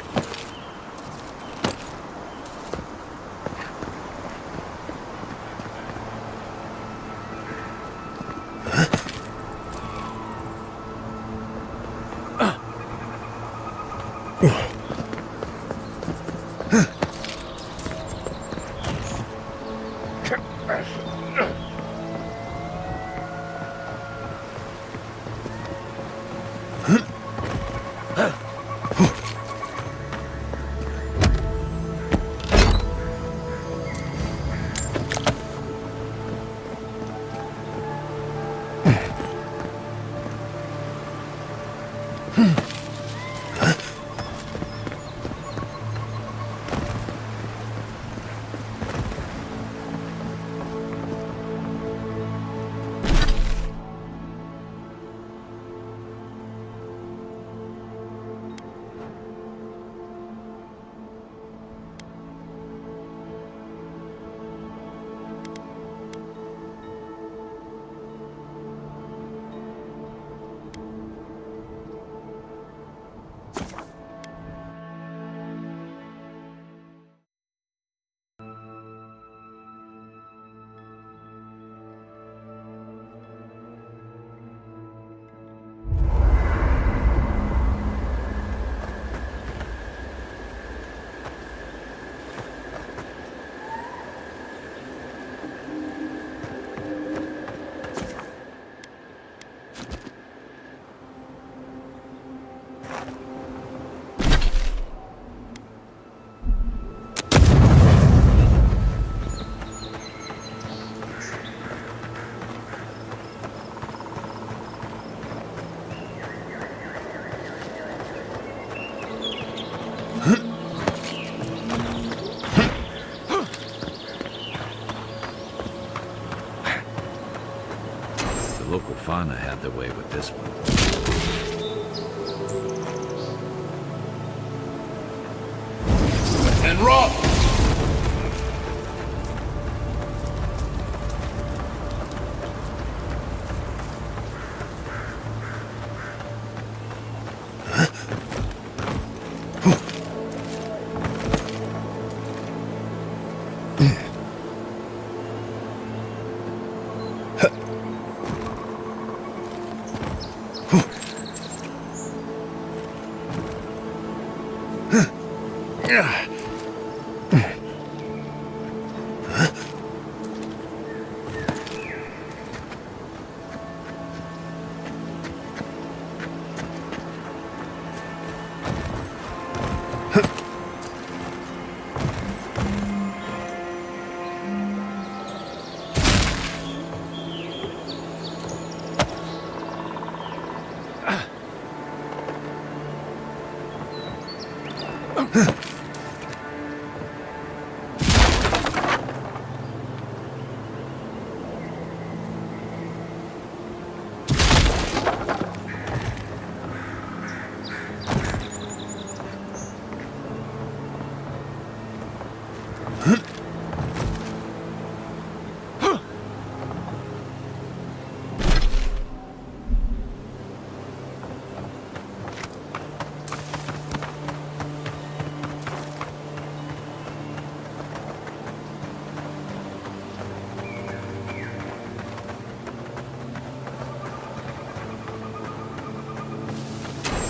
The local fauna had their way with this one. And rot!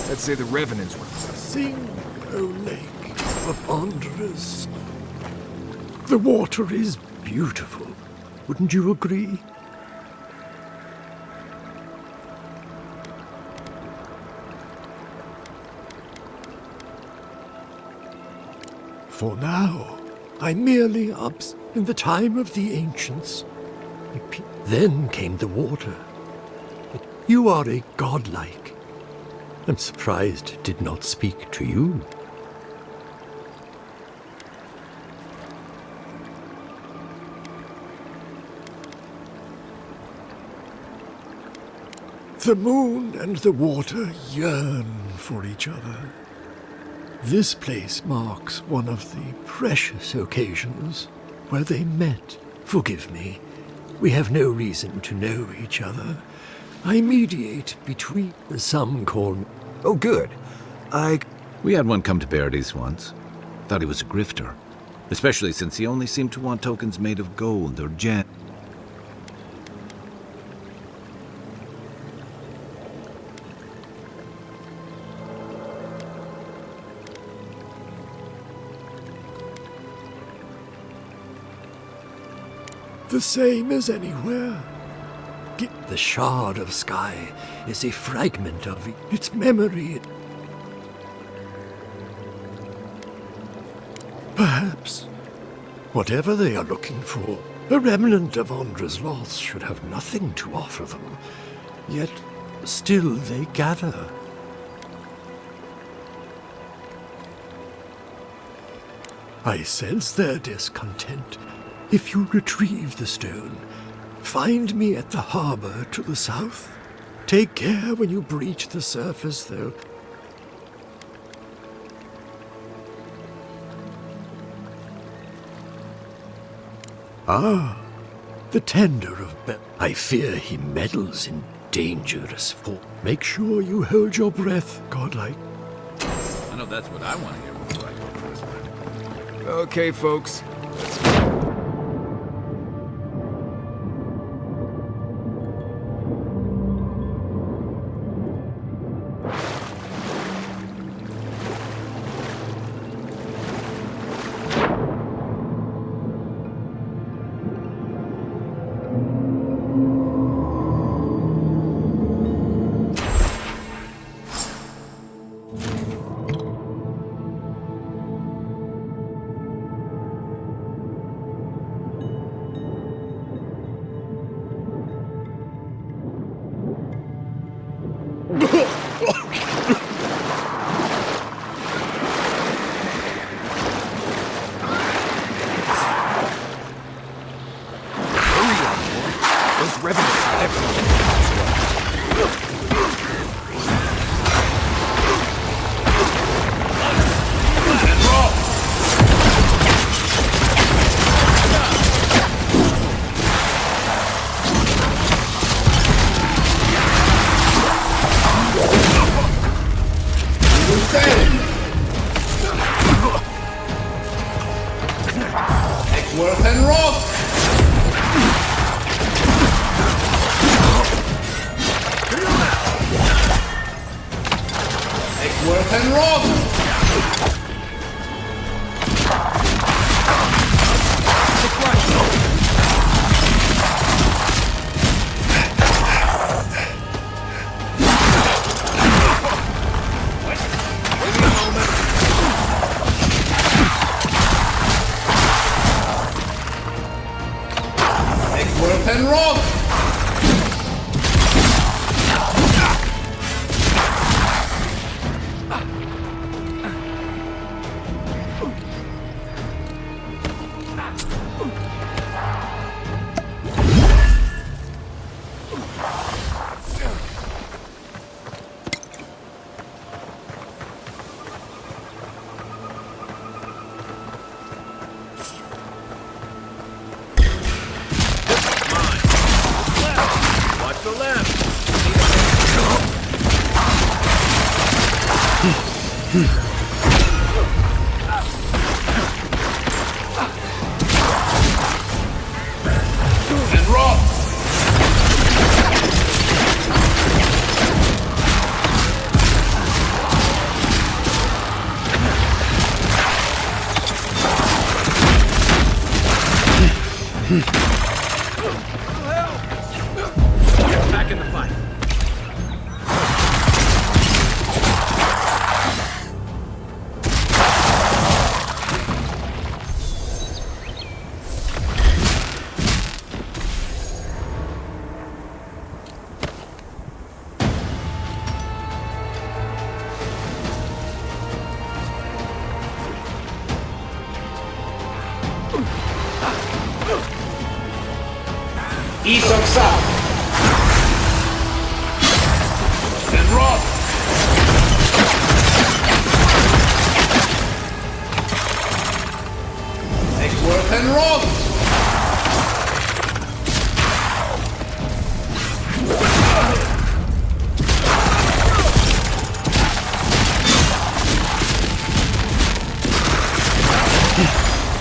Let's say the Revenants were. Sing, O lake of wanderers. The water is beautiful. Wouldn't you agree? For now, I merely ups in the time of the ancients. Then came the water. But you are a godlike. I'm surprised it did not speak to you. The moon and the water yearn for each other. This place marks one of the precious occasions where they met. Forgive me, we have no reason to know each other. I mediate between some call me. Oh, good. We had one come to Paradise once. Thought he was a grifter. Especially since he only seemed to want tokens made of gold or gem. The same as anywhere. The shard of sky is a fragment of its memory. Perhaps, whatever they are looking for, a remnant of Andra's loss should have nothing to offer them. Yet, still they gather. I sense their discontent. If you retrieve the stone, find me at the harbor to the south. Take care when you breach the surface, though. Ah, the tender of I fear he meddles in dangerous sport. Make sure you hold your breath, godlike. I know that's what I want to hear before I go for this one. Okay, folks. Eckworth and Roth! Eckworth and Roth! Eckworth and Roth! Watch the left! And Roth! Back in the fight. East of South! And Roth! Eckworth and Roth!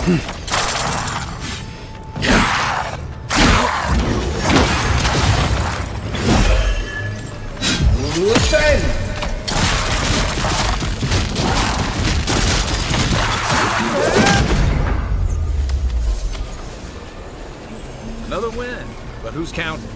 Luthen! Another win, but who's counting?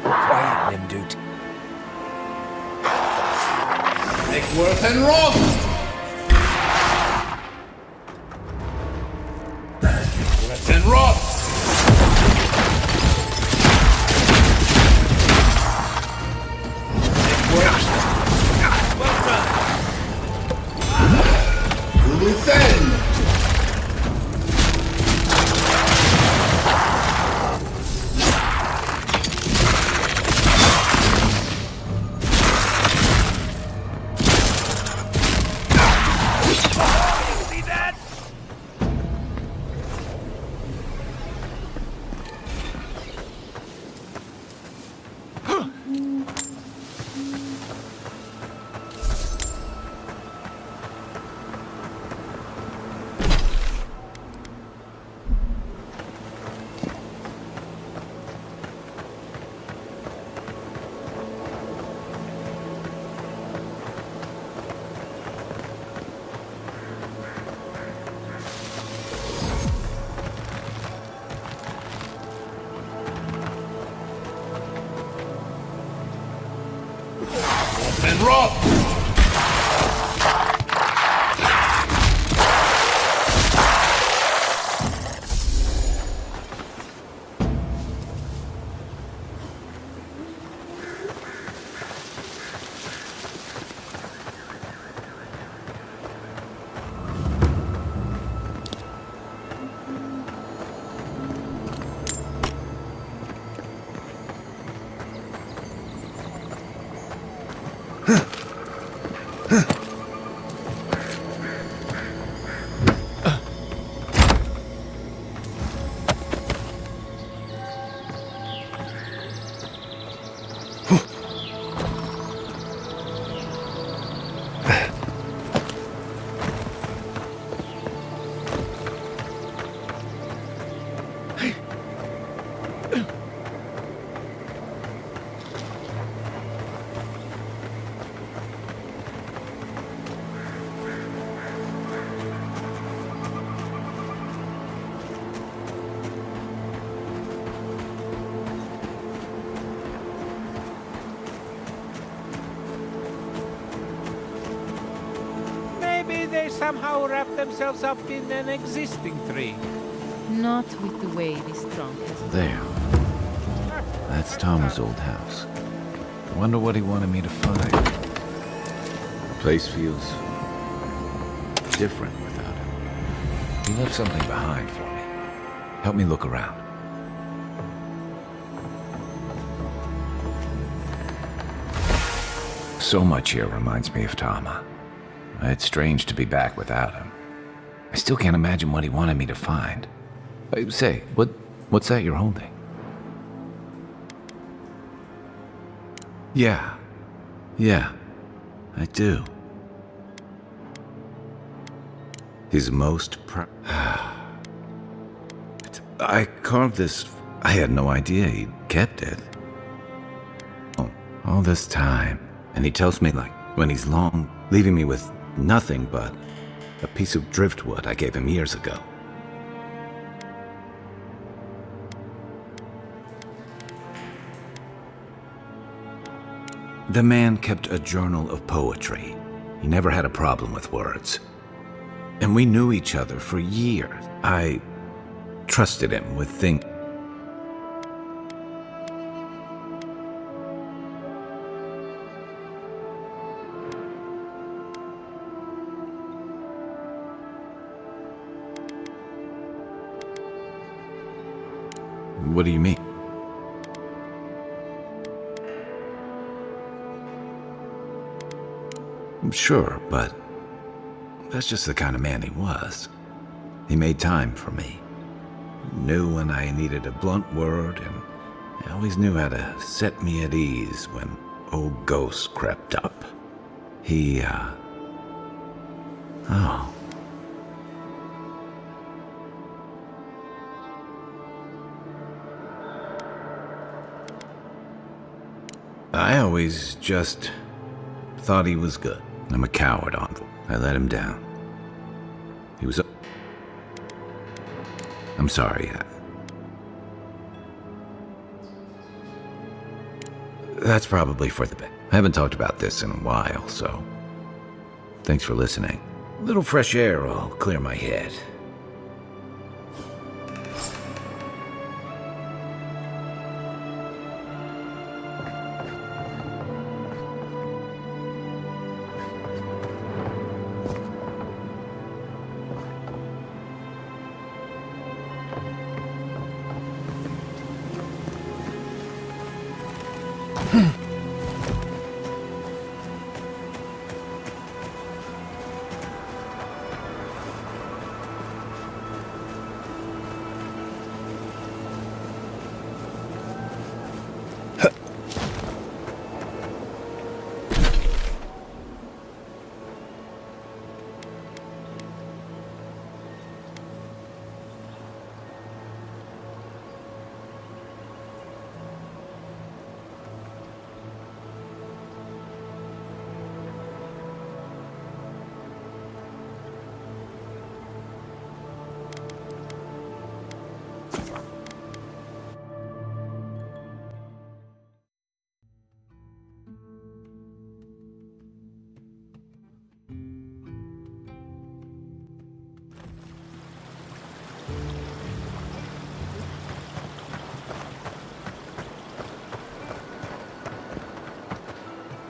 Quiet, Nimdut. Nickworth and Roth! Nickworth and Roth! Luthen! And Roth! Maybe they somehow wrap themselves up in an existing tree. Not with the way this trunk has... There. That's Thomas' old house. I wonder what he wanted me to find. The place feels different without him. He left something behind for me. Help me look around. So much here reminds me of Tama. It's strange to be back without him. I still can't imagine what he wanted me to find. Say, what's that you're holding? Yeah, I do. His most I carved this. I had no idea he kept it. Oh, all this time. And he tells me, like, when he's long, leaving me with nothing but a piece of driftwood I gave him years ago. The man kept a journal of poetry. He never had a problem with words. And we knew each other for years. I trusted him with things. What do you mean? Sure, but that's just the kind of man he was. He made time for me. Knew when I needed a blunt word, and he always knew how to set me at ease when old ghosts crept up. Oh. I always just thought he was good. I'm a coward, Uncle. I let him down. He was... I'm sorry. That's probably for the best. I haven't talked about this in a while, so... Thanks for listening. A little fresh air will clear my head.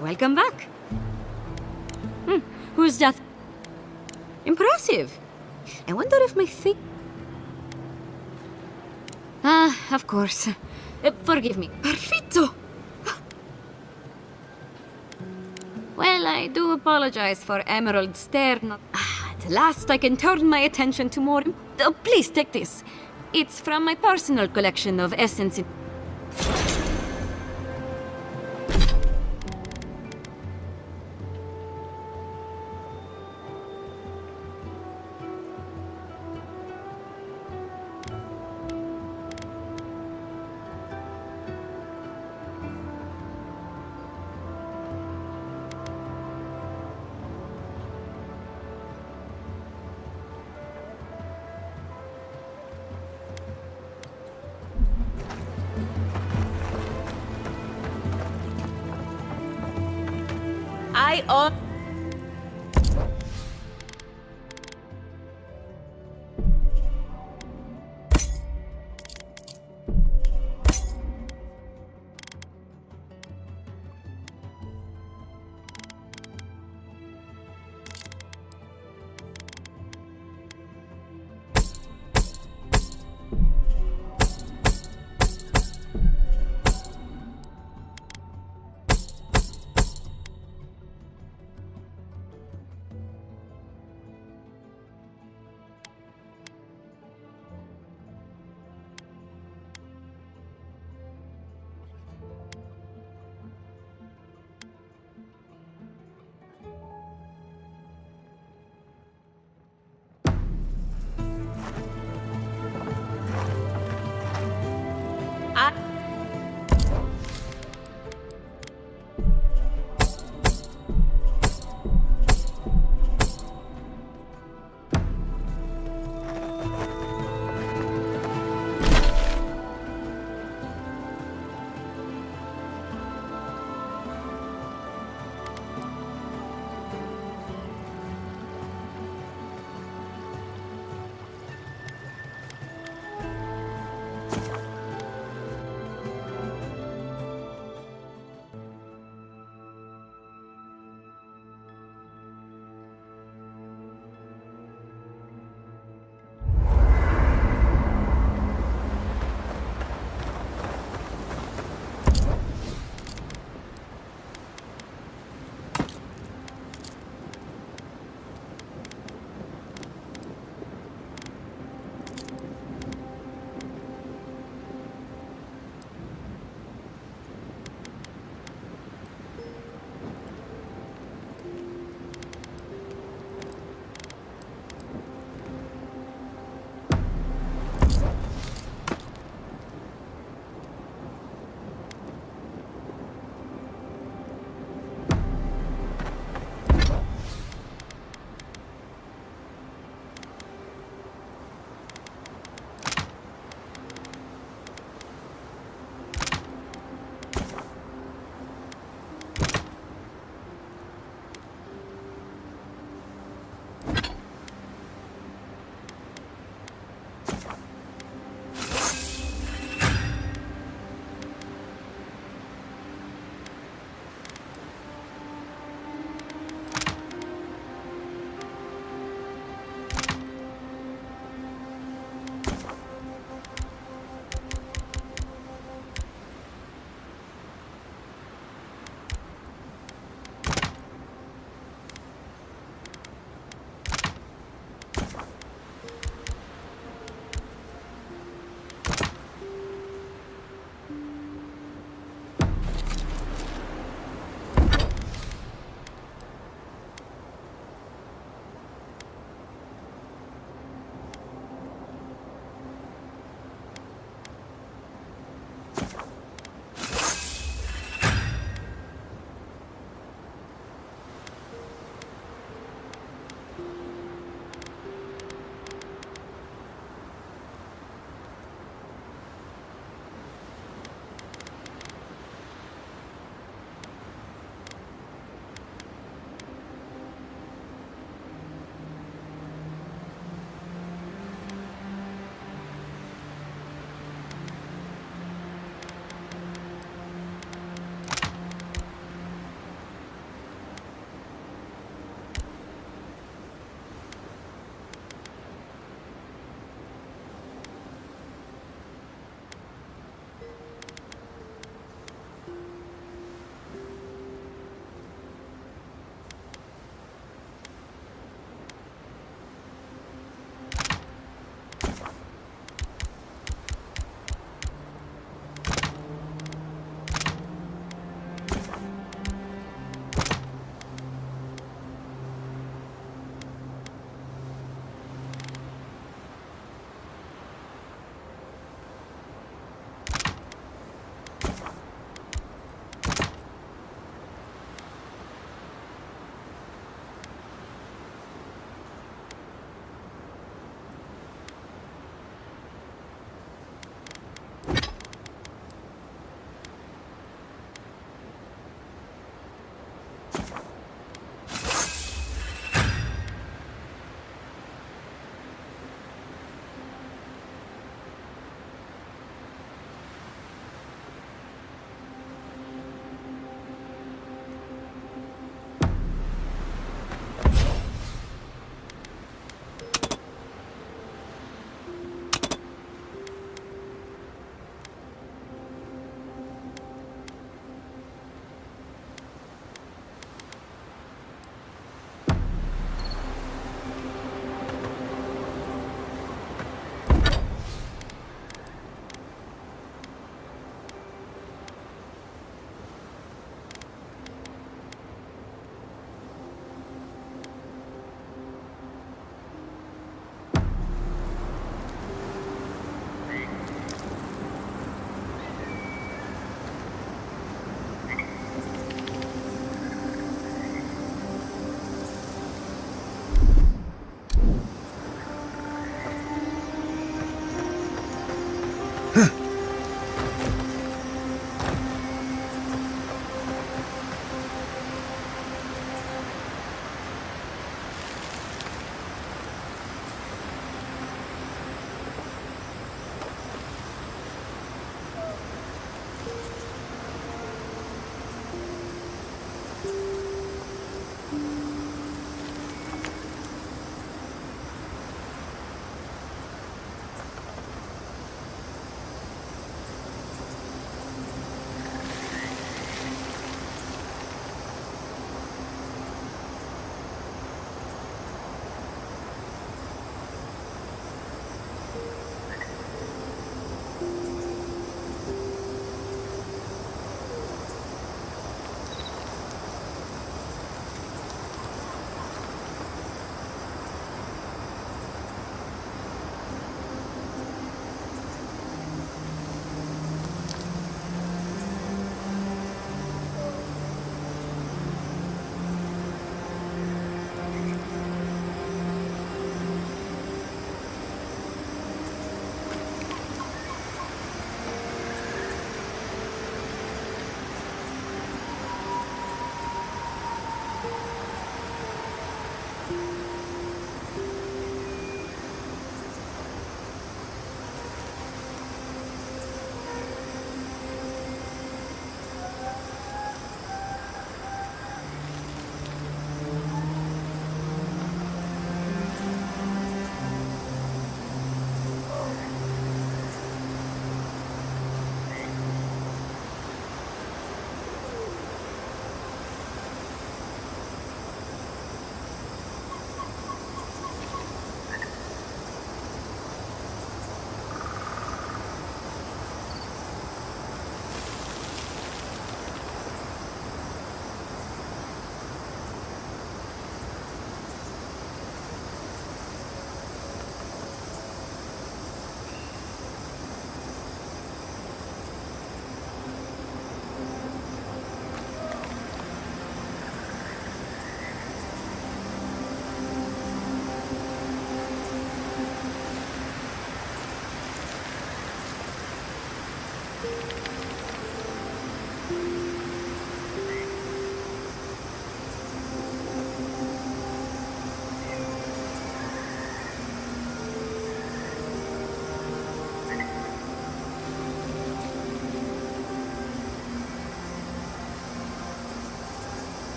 Welcome back. Who's that? Impressive. I wonder if my thing... Ah, of course. Forgive me. Perfetto! Well, I do apologize for Emerald Stare. At last I can turn my attention to more... Oh, please take this. It's from my personal collection of essence. I own...